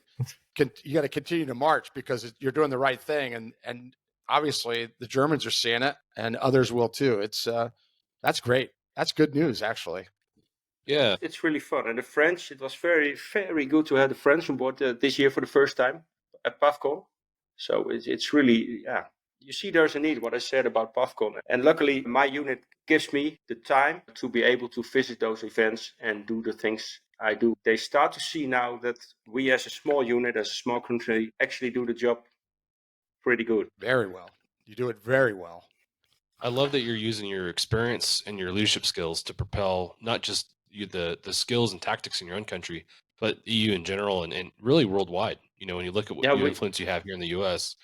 got to continue to march because you're doing the right thing. And obviously the Germans are seeing it, and others will too. That's great. That's good news, actually. Yeah, it's really fun. And the French, it was very, very good to have the French on board this year for the first time at PAFCON. So it's really, you see there's a need, what I said about PAFCON. And luckily, my unit gives me the time to be able to visit those events and do the things I do. They start to see now that we as a small unit, as a small country, actually do the job pretty good. Very well. You do it very well. I love that you're using your experience and your leadership skills to propel not just the skills and tactics in your own country, but EU in general and really worldwide. You know, when you look at what influence you have here in the US,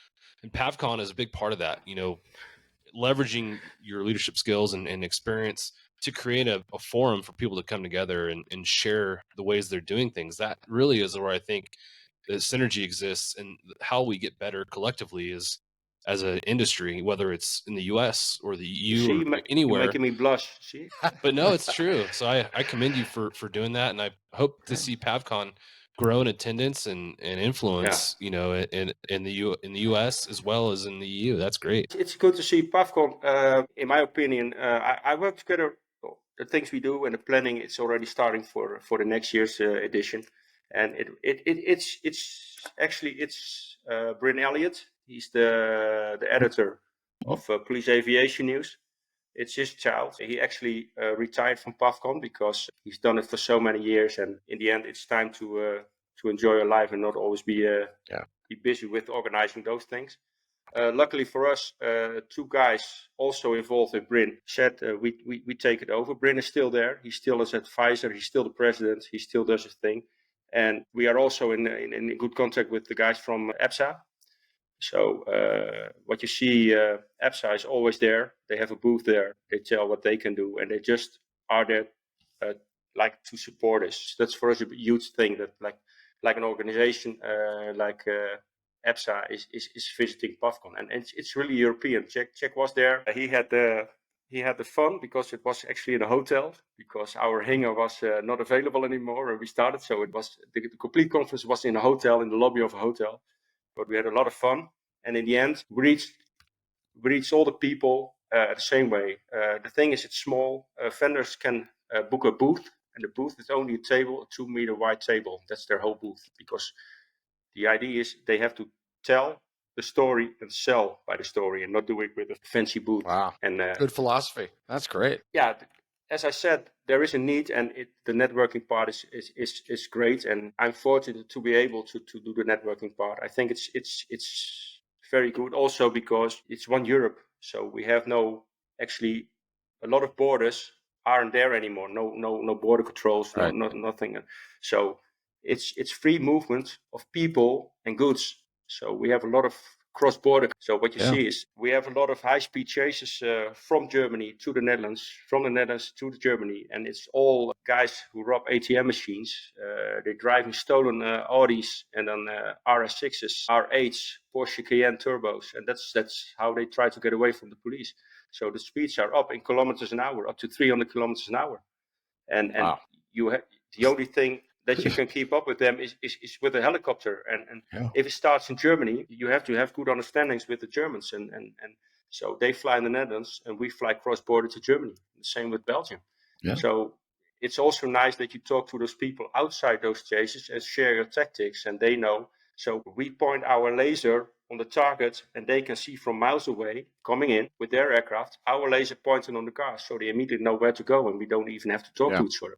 and PAVCON is a big part of that, you know, leveraging your leadership skills and experience to create a forum for people to come together and share the ways they're doing things. That really is where I think the synergy exists, and how we get better collectively is as an industry, whether it's in the US or the EU or anywhere. You're making me blush. See? But no, it's true. So I commend you for doing that, and I hope to see PAVCON grow in attendance and influence, you know, in the US as well as in the EU. That's great. It's good to see PAVCON. In my opinion, I work together. The things we do and the planning, it's already starting for the next year's edition, and it's actually Bryn Elliott. He's the editor of Police Aviation News. It's his child. He actually retired from PAVCON because he's done it for so many years, and in the end, it's time to enjoy your life and not always be busy with organizing those things. Luckily for us, two guys also involved with Bryn said we take it over. Bryn is still there. He still is advisor. He's still the president. He still does his thing, and we are also in good contact with the guys from EPSA. So what you see, EPSA is always there. They have a booth there. They tell what they can do, and they just are there like to support us. That's for us a huge thing. That like an organization like EPSA is visiting PAVCON, and it's really European. Czech was there. He had the fun because it was actually in a hotel because our hangar was not available anymore when we started. So it was the complete conference was in a hotel, in the lobby of a hotel. But we had a lot of fun, and in the end, we reached all the people the same way. The thing is, it's small. Vendors can book a booth, and the booth is only a table, a 2-meter wide table. That's their whole booth, because the idea is they have to tell the story and sell by the story, and not do it with a fancy booth. Wow. And good philosophy. That's great. Yeah, as I said, there is a need, and the networking part is great, and I'm fortunate to be able to do the networking part. I think it's very good, also because it's one Europe, so we have actually a lot of borders aren't there anymore. No border controls, Right. nothing. So it's free movement of people and goods. So we have a lot of cross-border. So what you see is we have a lot of high-speed chases from Germany to the Netherlands, from the Netherlands to Germany, and it's all guys who rob ATM machines. They're driving stolen Audis and then RS6s, R8s, Porsche Cayenne turbos, and that's how they try to get away from the police. So the speeds are up in kilometers an hour, up to 300 kilometers an hour, and Wow. the only thing that you can keep up with them is with a helicopter. And if it starts in Germany, you have to have good understandings with the Germans. And so they fly in the Netherlands and we fly cross-border to Germany. The same with Belgium. Yeah. So it's also nice that you talk to those people outside those chases and share your tactics, and they know. So we point our laser on the target and they can see from miles away coming in with their aircraft, our laser pointing on the car. So they immediately know where to go and we don't even have to talk to each other.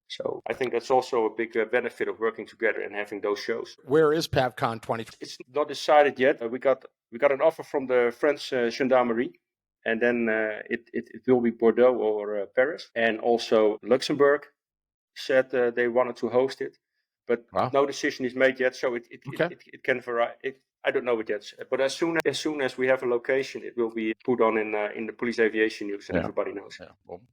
So I think that's also a big benefit of working together and having those shows. Where is PavCon 20? It's not decided yet. We got an offer from the French gendarmerie, and then it will be Bordeaux or Paris, and also Luxembourg said they wanted to host it, but no decision is made yet. So it can vary. I don't know it yet, but as soon as we have a location, it will be put on in the police aviation news, and everybody knows. Yeah.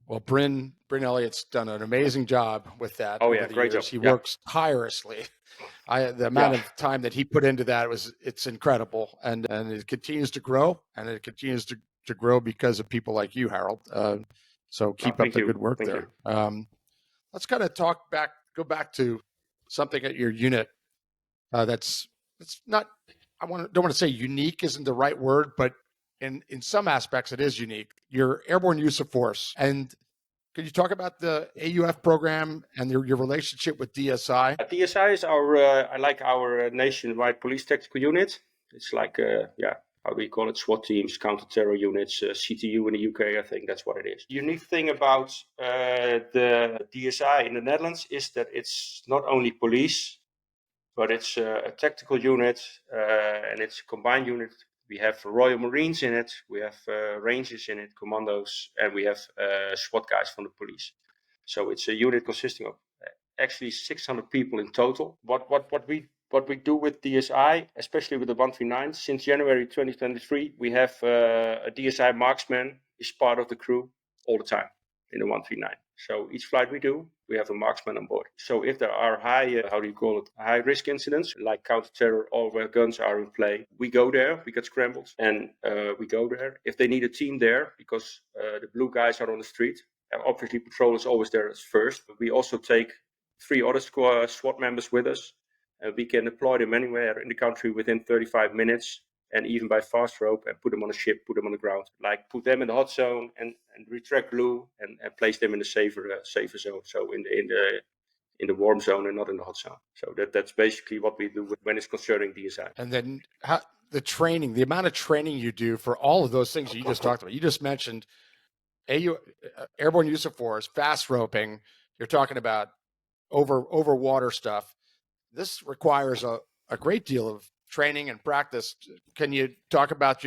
Well, Bryn Elliott's done an amazing job with that. Oh yeah, great job. He works tirelessly. The amount of time that he put into that it's incredible, and it continues to grow, and it continues to grow because of people like you, Harald. So keep up the good work there. Let's kind of go back to something at your unit that's not. Don't want to say unique isn't the right word, but in some aspects it is unique. Your airborne use of force. And could you talk about the AUF program and your relationship with DSI? DSI is our nationwide police tactical unit. It's like how do we call it? SWAT teams, counter-terror units, CTU in the UK, I think that's what it is. The unique thing about the DSI in the Netherlands is that it's not only police, but it's a tactical unit, and it's a combined unit. We have Royal Marines in it, we have Rangers in it, commandos, and we have SWAT guys from the police. So it's a unit consisting of actually 600 people in total. What we do with DSI, especially with the 139, since January 2023, we have a DSI marksman is part of the crew all the time in the 139. So each flight we do, we have a marksman on board. So if there are high risk incidents like counter-terror or where guns are in play, we go there, we get scrambled, and we go there. If they need a team there, because the blue guys are on the street, obviously patrol is always there as first. But we also take 3 other SWAT members with us, and we can deploy them anywhere in the country within 35 minutes. And even by fast rope, and put them on a ship, put them on the ground, like put them in the hot zone and retract blue and place them in the safer zone. So in the warm zone and not in the hot zone. So that's basically what we do when it's concerning DSI. And then the amount of training you do for all of those things you just talked about. You just mentioned airborne use of force, fast roping. You're talking about over water stuff. This requires a great deal of training and practice. Can you talk about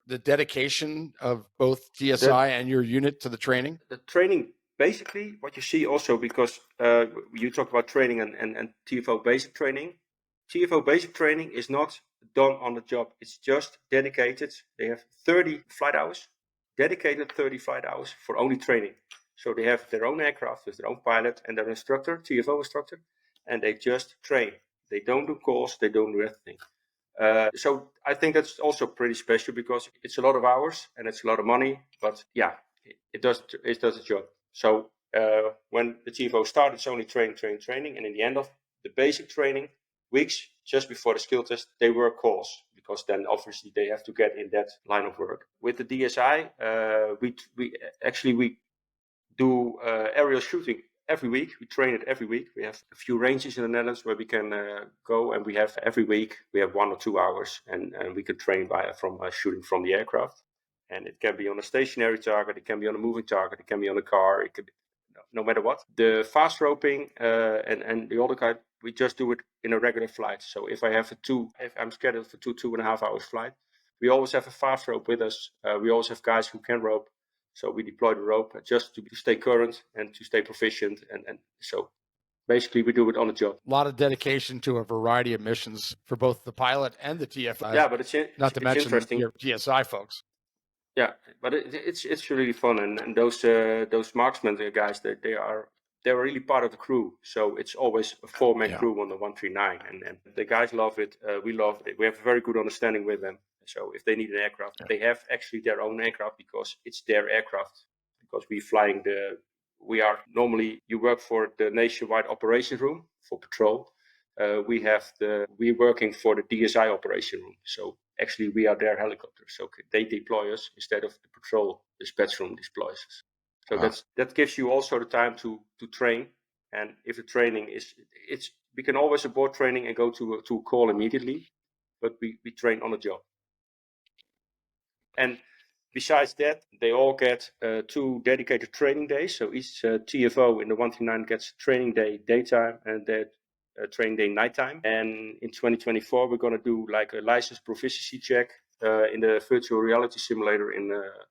the dedication of both DSI and your unit to the training? The training, basically, what you see also, because you talk about training and TFO basic training. TFO basic training is not done on the job. It's just dedicated. They have 30 flight hours, dedicated 30 flight hours for only training. So they have their own aircraft with their own pilot and their instructor, TFO instructor, and they just train. They don't do calls. They don't do anything. So I think that's also pretty special because it's a lot of hours and it's a lot of money, but yeah, it does the job. So when the TFO started, it's only training, and in the end of the basic training weeks, just before the skill test, they were calls because then obviously they have to get in that line of work. With the DSI, we do aerial shooting every week. We train it every week. We have a few ranges in the Netherlands where we can go, and we have every week we have 1 or 2 hours, and we can train from shooting from the aircraft. And it can be on a stationary target, it can be on a moving target, it can be on a car, it could no matter what. The fast roping and the other kind, we just do it in a regular flight. So if I'm scheduled for 2.5 hours flight, we always have a fast rope with us. We always have guys who can rope. So we deploy the rope just to stay current and to stay proficient. And so basically we do it on the job. A lot of dedication to a variety of missions for both the pilot and the TFI. Yeah, but it's mention your GSI folks. Yeah, but it's really fun, and those marksmen guys, they're really part of the crew. So it's always a 4-man crew on the 139, and the guys love it. We love it. We have a very good understanding with them. So if they need an aircraft, they have actually their own aircraft because it's their aircraft. Because you work for the nationwide operation room for patrol. We're working for the DSI operation room. So actually we are their helicopters. So they deploy us instead of the patrol dispatch room deploys us. So that gives you also the time to train. And if the training we can always abort training and go to a call immediately, but we train on the job. And besides that, they all get 2 dedicated training days. So each TFO in the 139 gets training day daytime and that training day nighttime. And in 2024, we're going to do like a license proficiency check in the virtual reality simulator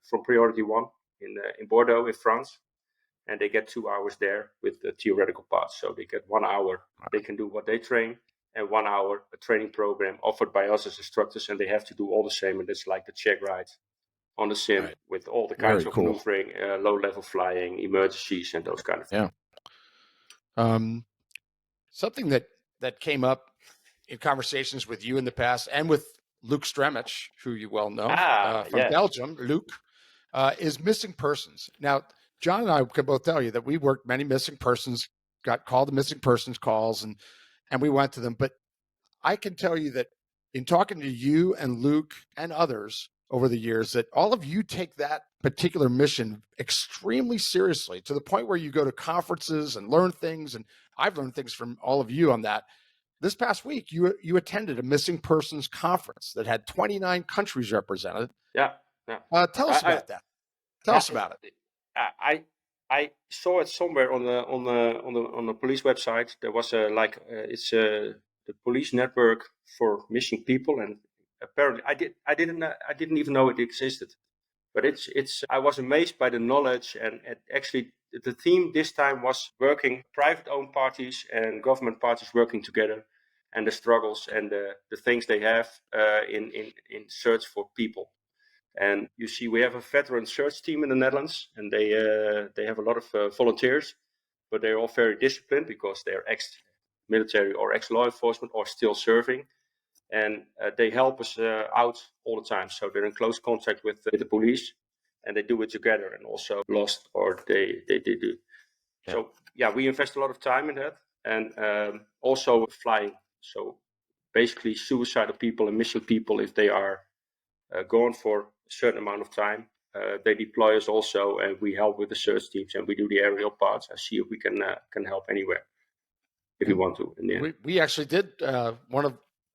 from Priority 1 in Bordeaux in France. And they get 2 hours there with the theoretical parts. So they get 1 hour. They can do what they train, and 1 hour a training program offered by us as instructors, and they have to do all the same. And it's like the check ride on the sim with all the kinds of maneuvering, low-level flying, emergencies, and those kind of things. Yeah. Something that came up in conversations with you in the past, and with Luke Stremich, who you well know from Belgium, Luke, is missing persons. Now, John and I can both tell you that we worked many missing persons, got called to missing persons calls, and we went to them. But I can tell you that in talking to you and Luke and others over the years, that all of you take that particular mission extremely seriously, to the point where you go to conferences and learn things. And I've learned things from all of you on that. This past week, you attended a missing persons conference that had 29 countries represented. Yeah. Tell us about that. Tell us about it. I saw it somewhere on the police website. There was it's the police network for missing people, and apparently I didn't even know it existed. But I was amazed by the knowledge, and actually the theme this time was working private-owned parties and government parties working together, and the struggles and the things they have in search for people. And you see, we have a veteran search team in the Netherlands, and they have a lot of volunteers, but they're all very disciplined because they're ex-military or ex-law enforcement or still serving. And they help us out all the time. So they're in close contact with the police, and they do it together, and also lost or they do. Yeah. So yeah, we invest a lot of time in that, and also flying. So basically suicidal people and missing people, if they are gone for a certain amount of time, they deploy us also, and we help with the search teams, and we do the aerial parts and see if we can help anywhere if you want to. We actually did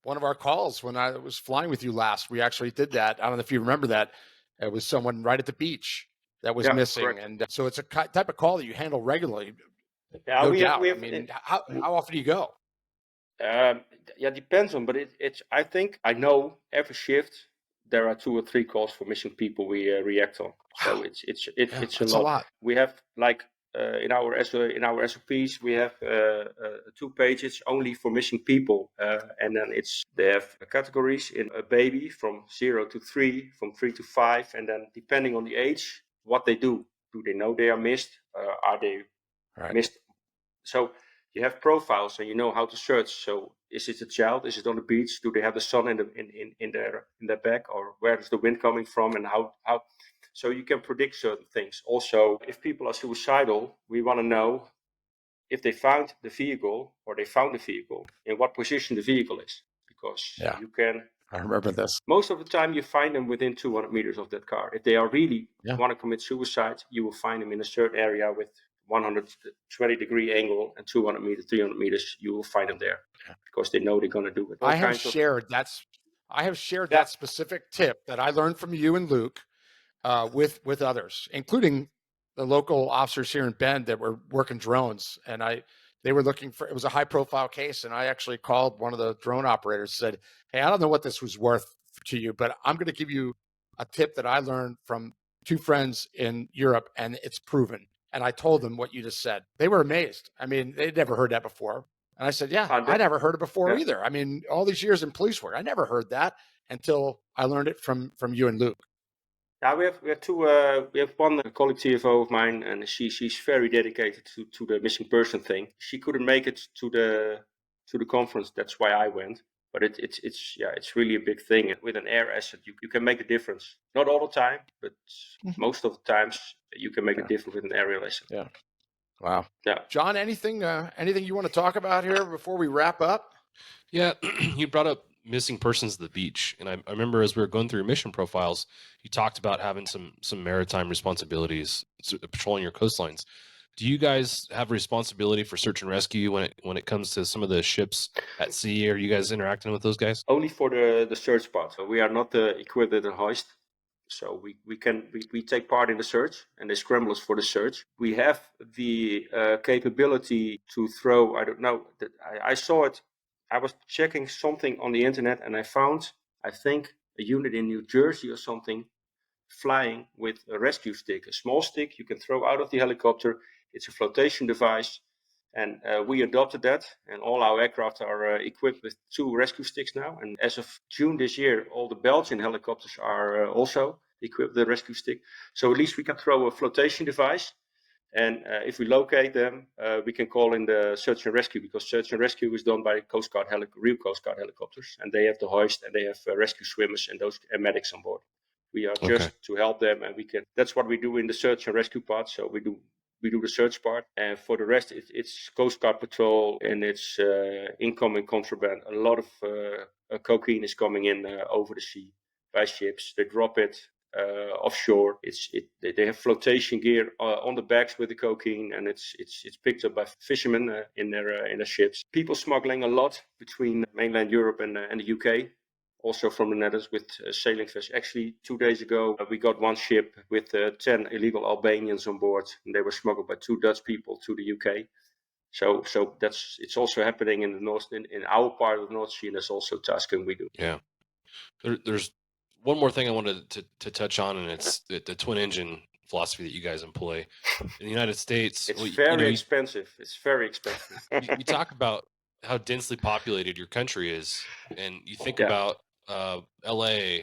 one of our calls when I was flying with you last. We actually did that. I don't know if you remember that. It was someone right at the beach that was missing. Correct. And so it's a type of call that you handle regularly. Yeah, no doubt. I mean, how often do you go? Depends on, but I think I know every shift there are 2 or 3 calls for missing people we react on. So it's a lot. We have in our SOPs, we have 2 pages only for missing people, and then they have categories in a baby from 0 to 3, from 3 to 5, and then depending on the age, what they do. Do they know they are missed? Are they missed? So you have profiles, and you know how to search. So is it a child? Is it on the beach? Do they have the sun in their back, or where is the wind coming from, and how? So you can predict certain things. Also, if people are suicidal, we want to know if they found the vehicle, or they found the vehicle, in what position the vehicle is. Because you can I remember this. Most of the time, you find them within 200 meters of that car. If they are really want to commit suicide, you will find them in a certain area with 120-degree angle and 200 meters, 300 meters. You will find them there because they know they're going to do it. I have shared that specific tip that I learned from you and Luke with others, including the local officers here in Bend that were working drones. And they were looking for, it was a high profile case. And I actually called one of the drone operators, said, hey, I don't know what this was worth to you, but I'm going to give you a tip that I learned from two friends in Europe, and it's proven. And I told them what you just said. They were amazed. I mean, they'd never heard that before. And I said, I never heard it before either. I mean, all these years in police work, I never heard that until I learned it from you and Luke. Yeah, we have two. We have one colleague TFO of mine, and she's very dedicated to the missing person thing. She couldn't make it to the conference. That's why I went. But it's really a big thing. With an air asset, you can make a difference. Not all the time, but most of the times you can make a difference with an aerial asset. Yeah. Wow. Yeah. John, anything you want to talk about here before we wrap up? Yeah, you brought up missing persons at the beach, and I remember as we were going through your mission profiles, you talked about having some maritime responsibilities, patrolling your coastlines. Do you guys have responsibility for search and rescue when it comes to some of the ships at sea? Are you guys interacting with those guys? Only for the search part. So we are not equipped with a hoist. So we take part in the search, and they scramble us for the search. We have the capability to throw. I don't know. I saw it. I was checking something on the internet, and I found, I think, a unit in New Jersey or something flying with a rescue stick, a small stick you can throw out of the helicopter. It's a flotation device, and we adopted that, and all our aircraft are equipped with 2 rescue sticks now. And as of June this year, all the Belgian helicopters are also equipped with a rescue stick. So at least we can throw a flotation device, and if we locate them, we can call in the search and rescue, because search and rescue is done by Coast Guard real Coast Guard helicopters, and they have the hoist, and they have rescue swimmers and those medics on board. We are just to help them, and that's what we do in the search and rescue part. So we do the search part, and for the rest, it's Coast Guard patrol, and it's incoming contraband. A lot of cocaine is coming in over the sea by ships. They drop it offshore. They have flotation gear on the backs with the cocaine, and it's picked up by fishermen in their ships. People smuggling a lot between mainland Europe and the UK. Also from the Netherlands with sailing vessels. Actually, 2 days ago, we got one ship with 10 illegal Albanians on board, and they were smuggled by 2 Dutch people to the UK. So it's also happening in the north, in our part of the North Sea, and there's also tasking we do. Yeah. There's one more thing I wanted to touch on, and it's the twin engine philosophy that you guys employ in the United States. It's very expensive. It's very expensive. You talk about how densely populated your country is, and you think about LA,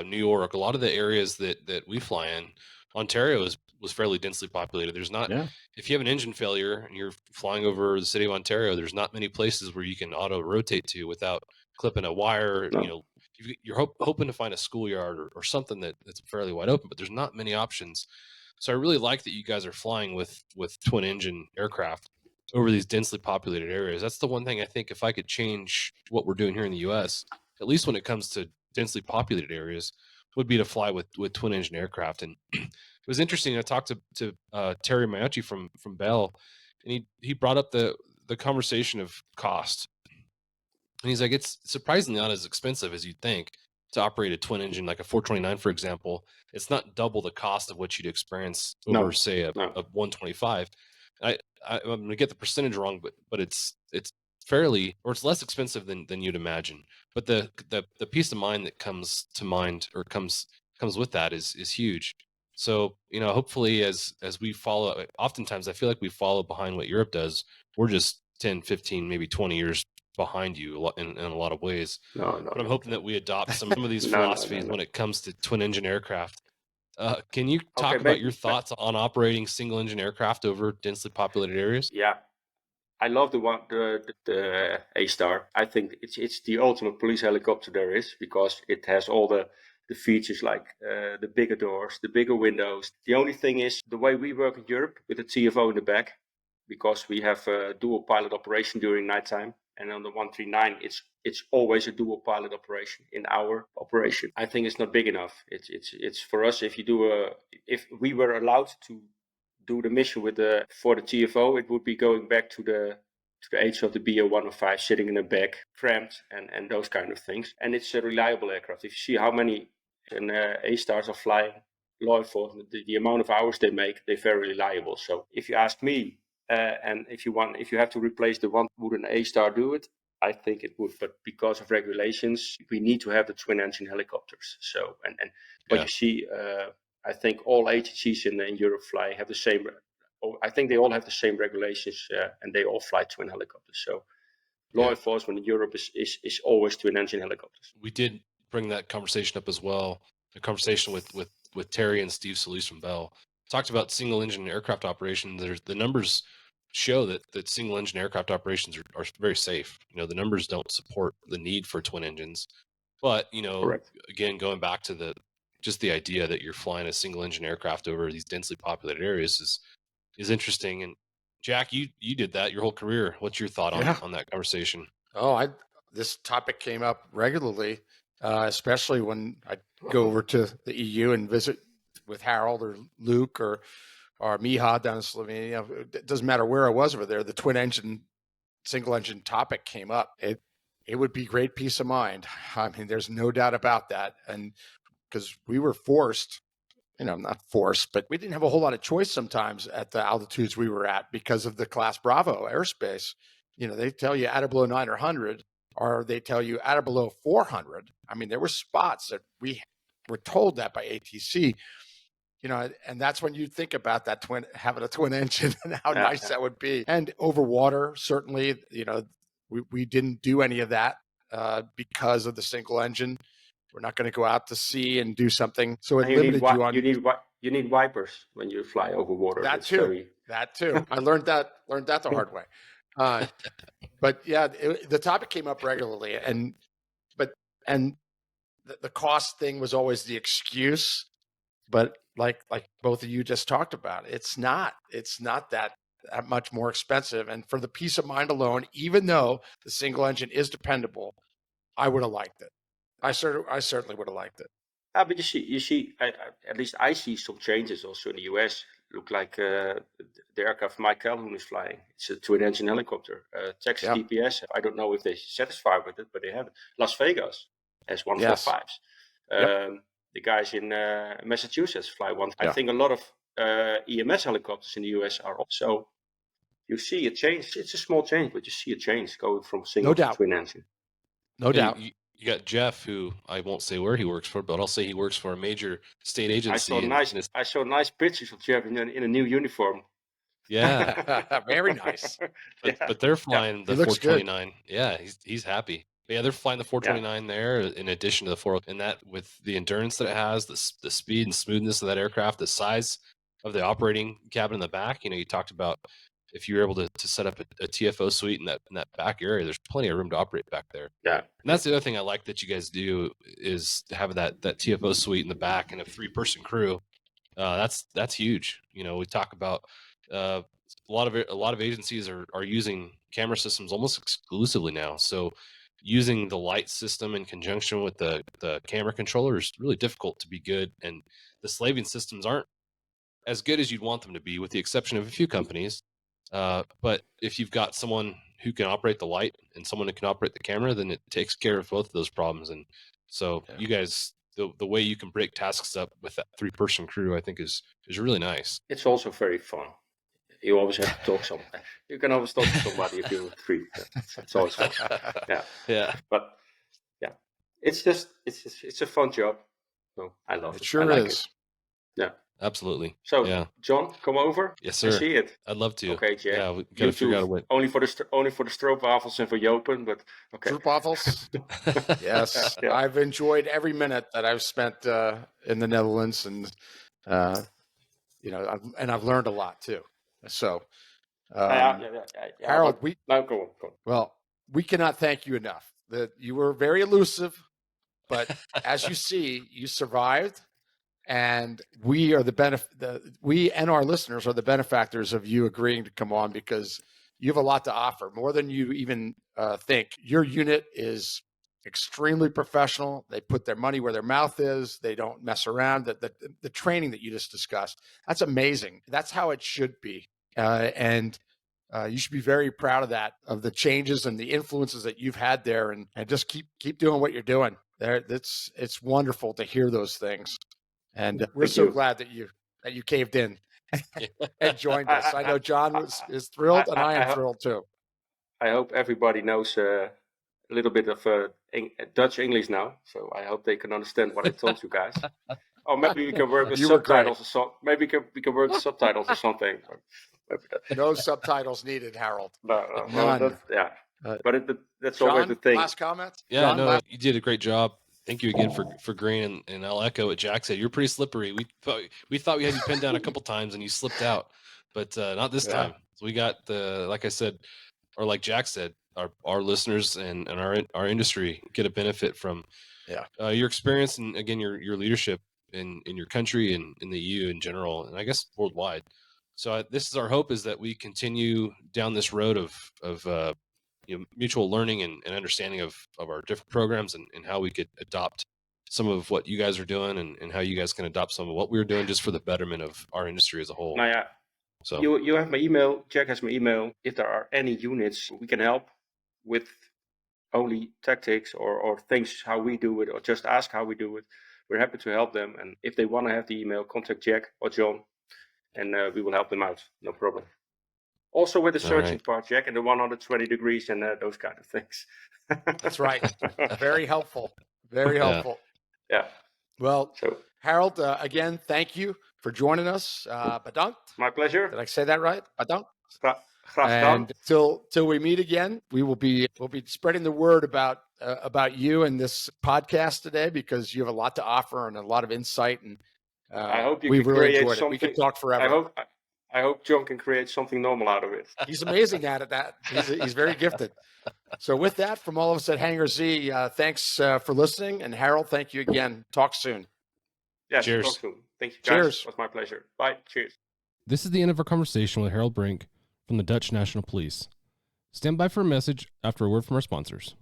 New York, a lot of the areas that we fly in. Ontario was fairly densely populated. There's not, if you have an engine failure and you're flying over the city of Ontario, there's not many places where you can auto rotate to without clipping a wire. No. You know, you're hoping to find a schoolyard or something that's fairly wide open, but there's not many options. So I really like that you guys are flying with twin engine aircraft over these densely populated areas. That's the one thing I think, if I could change what we're doing here in the U.S., at least when it comes to densely populated areas, would be to fly with twin engine aircraft. And it was interesting. I talked to Terry Maiucci from Bell, and he brought up the conversation of cost. And he's like, it's surprisingly not as expensive as you'd think to operate a twin engine, like a 429, for example. It's not double the cost of what you'd experience over, say, a 125. I'm going to get the percentage wrong, but it's fairly, or it's less expensive than you'd imagine. But the peace of mind that comes to mind, or comes with that, is huge. So, you know, hopefully as we follow, oftentimes I feel like we follow behind what Europe does. We're just 10, 15, maybe 20 years behind you in a lot of ways. But I'm hoping that we adopt some of these philosophies when it comes to twin engine aircraft. Can you talk about your thoughts on operating single engine aircraft over densely populated areas? Yeah. I love the A-Star. I think it's the ultimate police helicopter there is, because it has all the features like the bigger doors, the bigger windows. The only thing is the way we work in Europe with the TFO in the back, because we have a dual pilot operation during nighttime. And on the 139, it's always a dual pilot operation in our operation. I think it's not big enough. It's for us. If we were allowed to do the mission for the TFO, it would be going back to the age of the BO-105, sitting in a bag, cramped, and those kind of things. And it's a reliable aircraft. If you see how many A-stars are flying, law enforcement, the amount of hours they make, they're very reliable. So if you ask me, and if you have to replace the one, would an A-star do it? I think it would, but because of regulations, we need to have the twin-engine helicopters. So what you see, I think all agencies in Europe have the same. I think they all have the same regulations, and they all fly twin helicopters. So law enforcement in Europe is always twin-engine helicopters. We did bring that conversation up as well. A conversation with Terry and Steve Solis from Bell talked about single engine aircraft operations. The numbers show that single engine aircraft operations are very safe. The numbers don't support the need for twin engines, but Correct. Again, going back to the idea that you're flying a single engine aircraft over these densely populated areas is interesting. And Jack, you did that your whole career. What's your thought on that conversation? This topic came up regularly, especially when I go over to the EU and visit with Harald or Luke or Miha down in Slovenia. It doesn't matter where I was over there. The single engine topic came up. It would be great peace of mind. I mean, there's no doubt about that. And because we were forced, not forced, but we didn't have a whole lot of choice sometimes at the altitudes we were at because of the Class Bravo airspace. They tell you at or below 900, or they tell you at or below 400. I mean, there were spots that we were told that by ATC, and that's when you think about that having a twin engine and how nice that would be. And over water, certainly, we didn't do any of that because of the single engine. We're not going to go out to sea and do something. So it limited you on. You need wipers when you fly over water. That too. I learned that the hard way. But yeah, the topic came up regularly, and the cost thing was always the excuse. But like both of you just talked about, it's not that much more expensive. And for the peace of mind alone, even though the single engine is dependable, I would have liked it. I certainly would have liked it. But you see, at least I see some changes also in the US. Look like the aircraft Mike Calhoun is flying. It's a twin-engine helicopter. Texas DPS, I don't know if they're satisfied with it, but they have it. Las Vegas has 145s. The guys in Massachusetts fly one. I think a lot of EMS helicopters in the US are also. You see a change. It's a small change, but you see a change going from single to twin-engine. No doubt. You got Jeff, who I won't say where he works for, but I'll say he works for a major state agency. I saw nice pictures of Jeff in a new uniform. Yeah, very nice. But they're flying the 429. Yeah, he's happy. But yeah, they're flying the 429 there in addition to the 4. And that, with the endurance that it has, the speed and smoothness of that aircraft, the size of the operating cabin in the back. You talked about if you're able to set up a TFO suite in that back area, there's plenty of room to operate back there. Yeah. And that's the other thing I like that you guys do is to have that TFO suite in the back and a 3-person crew. That's huge. We talk about a lot of agencies are using camera systems almost exclusively now. So using the light system in conjunction with the camera controller is really difficult to be good. And the slaving systems aren't as good as you'd want them to be, with the exception of a few companies. But if you've got someone who can operate the light and someone who can operate the camera, then it takes care of both of those problems. And so you guys, the way you can break tasks up with that 3-person crew, I think is really nice. It's also very fun. You always have to talk something. You can always talk to somebody if you're 3. It's always fun. Yeah. But yeah, it's a fun job. So I love it. It sure is. It. Yeah. Absolutely. So, John, come over. Yes, sir. I see it. I'd love to. Okay, Jack. Yeah, we got to figure out a way. Only for the stroopwafels and for Jopen, but okay. Stroopwafels? Yes. Yeah. I've enjoyed every minute that I've spent in the Netherlands, and I've learned a lot too. So, Harald, go on. Well, we cannot thank you enough. That you were very elusive, but as you see, you survived. And we are we and our listeners are the benefactors of you agreeing to come on, because you have a lot to offer, more than you even think. Your unit is extremely professional. They put their money where their mouth is. They don't mess around. The training that you just discussed, that's amazing. That's how it should be. And you should be very proud of that, of the changes and the influences that you've had there, and just keep doing what you're doing. It's wonderful to hear those things. And we're so glad that you caved in and joined us. I know Jon is thrilled, and I am thrilled too. I hope everybody knows a little bit of Dutch English now, so I hope they can understand what I told you guys. Or maybe we can work with subtitles or something. Maybe we can work with subtitles or something. No subtitles needed, Harold. None. None. But that's John, always the thing. Last comments? Yeah, John, no, you did a great job. Thank you again for Green, and I'll echo what Jack said. You're pretty slippery. We thought we had you pinned down a couple times and you slipped out, but not this time. So we got like I said, or like Jack said, our listeners and our industry get a benefit from your experience and again your leadership in your country and in the EU in general, and I guess worldwide. So this is our hope, is that we continue down this road of mutual learning and understanding of our different programs and how we could adopt some of what you guys are doing and how you guys can adopt some of what we're doing just for the betterment of our industry as a whole. So you have my email. Jack has my email. If there are any units we can help with only tactics or things how we do it, or just ask how we do it, we're happy to help them. And if they want to have the email, contact Jack or Jon, and we will help them out. No problem. Also with the searching part, Jack, and the 120 degrees and those kind of things. That's right. Very helpful. Very helpful. Yeah. Well, Harold, again, thank you for joining us. Bedankt. My pleasure. Did I say that right? Bedankt. And till we meet again, we'll be spreading the word about you and this podcast today, because you have a lot to offer and a lot of insight. And I hope you we've can really create enjoyed something. it. We could talk forever. I hope Jon can create something normal out of it. He's amazing at it. He's very gifted. So with that, from all of us at Hangar Z, thanks for listening. And Harold, thank you again. Talk soon. Yes, cheers. Talk soon. Thank you, guys. Cheers. It was my pleasure. Bye. Cheers. This is the end of our conversation with Harald Brink from the Dutch National Police. Stand by for a message after a word from our sponsors.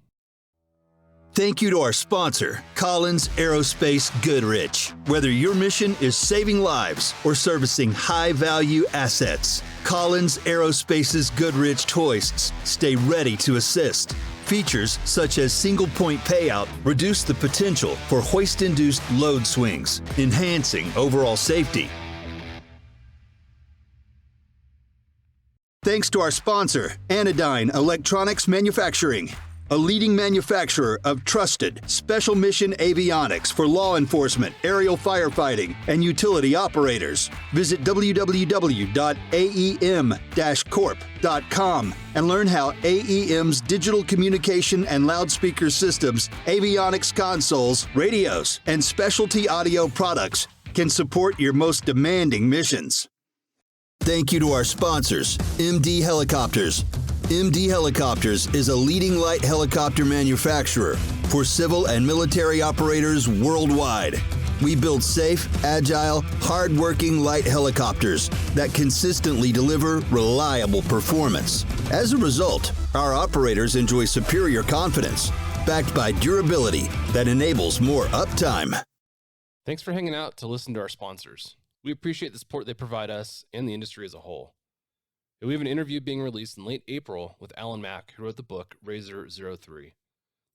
Thank you to our sponsor, Collins Aerospace Goodrich. Whether your mission is saving lives or servicing high-value assets, Collins Aerospace's Goodrich hoists stay ready to assist. Features such as single-point payout reduce the potential for hoist-induced load swings, enhancing overall safety. Thanks to our sponsor, Anodyne Electronics Manufacturing, a leading manufacturer of trusted special mission avionics for law enforcement, aerial firefighting, and utility operators. Visit www.aem-corp.com and learn how AEM's digital communication and loudspeaker systems, avionics consoles, radios, and specialty audio products can support your most demanding missions. Thank you to our sponsors, MD Helicopters. MD Helicopters is a leading light helicopter manufacturer for civil and military operators worldwide. We build safe, agile, hard-working light helicopters that consistently deliver reliable performance. As a result, our operators enjoy superior confidence, backed by durability that enables more uptime. Thanks for hanging out to listen to our sponsors. We appreciate the support they provide us and the industry as a whole. We have an interview being released in late April with Alan Mack, who wrote the book Razor 03.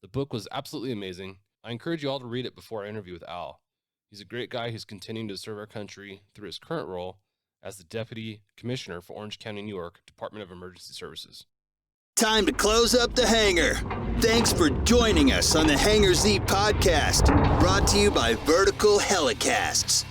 The book was absolutely amazing. I encourage you all to read it before our interview with Al. He's a great guy who's continuing to serve our country through his current role as the Deputy Commissioner for Orange County, New York, Department of Emergency Services. Time to close up the Hangar. Thanks for joining us on the Hangar Z podcast, brought to you by Volkel Helicasts.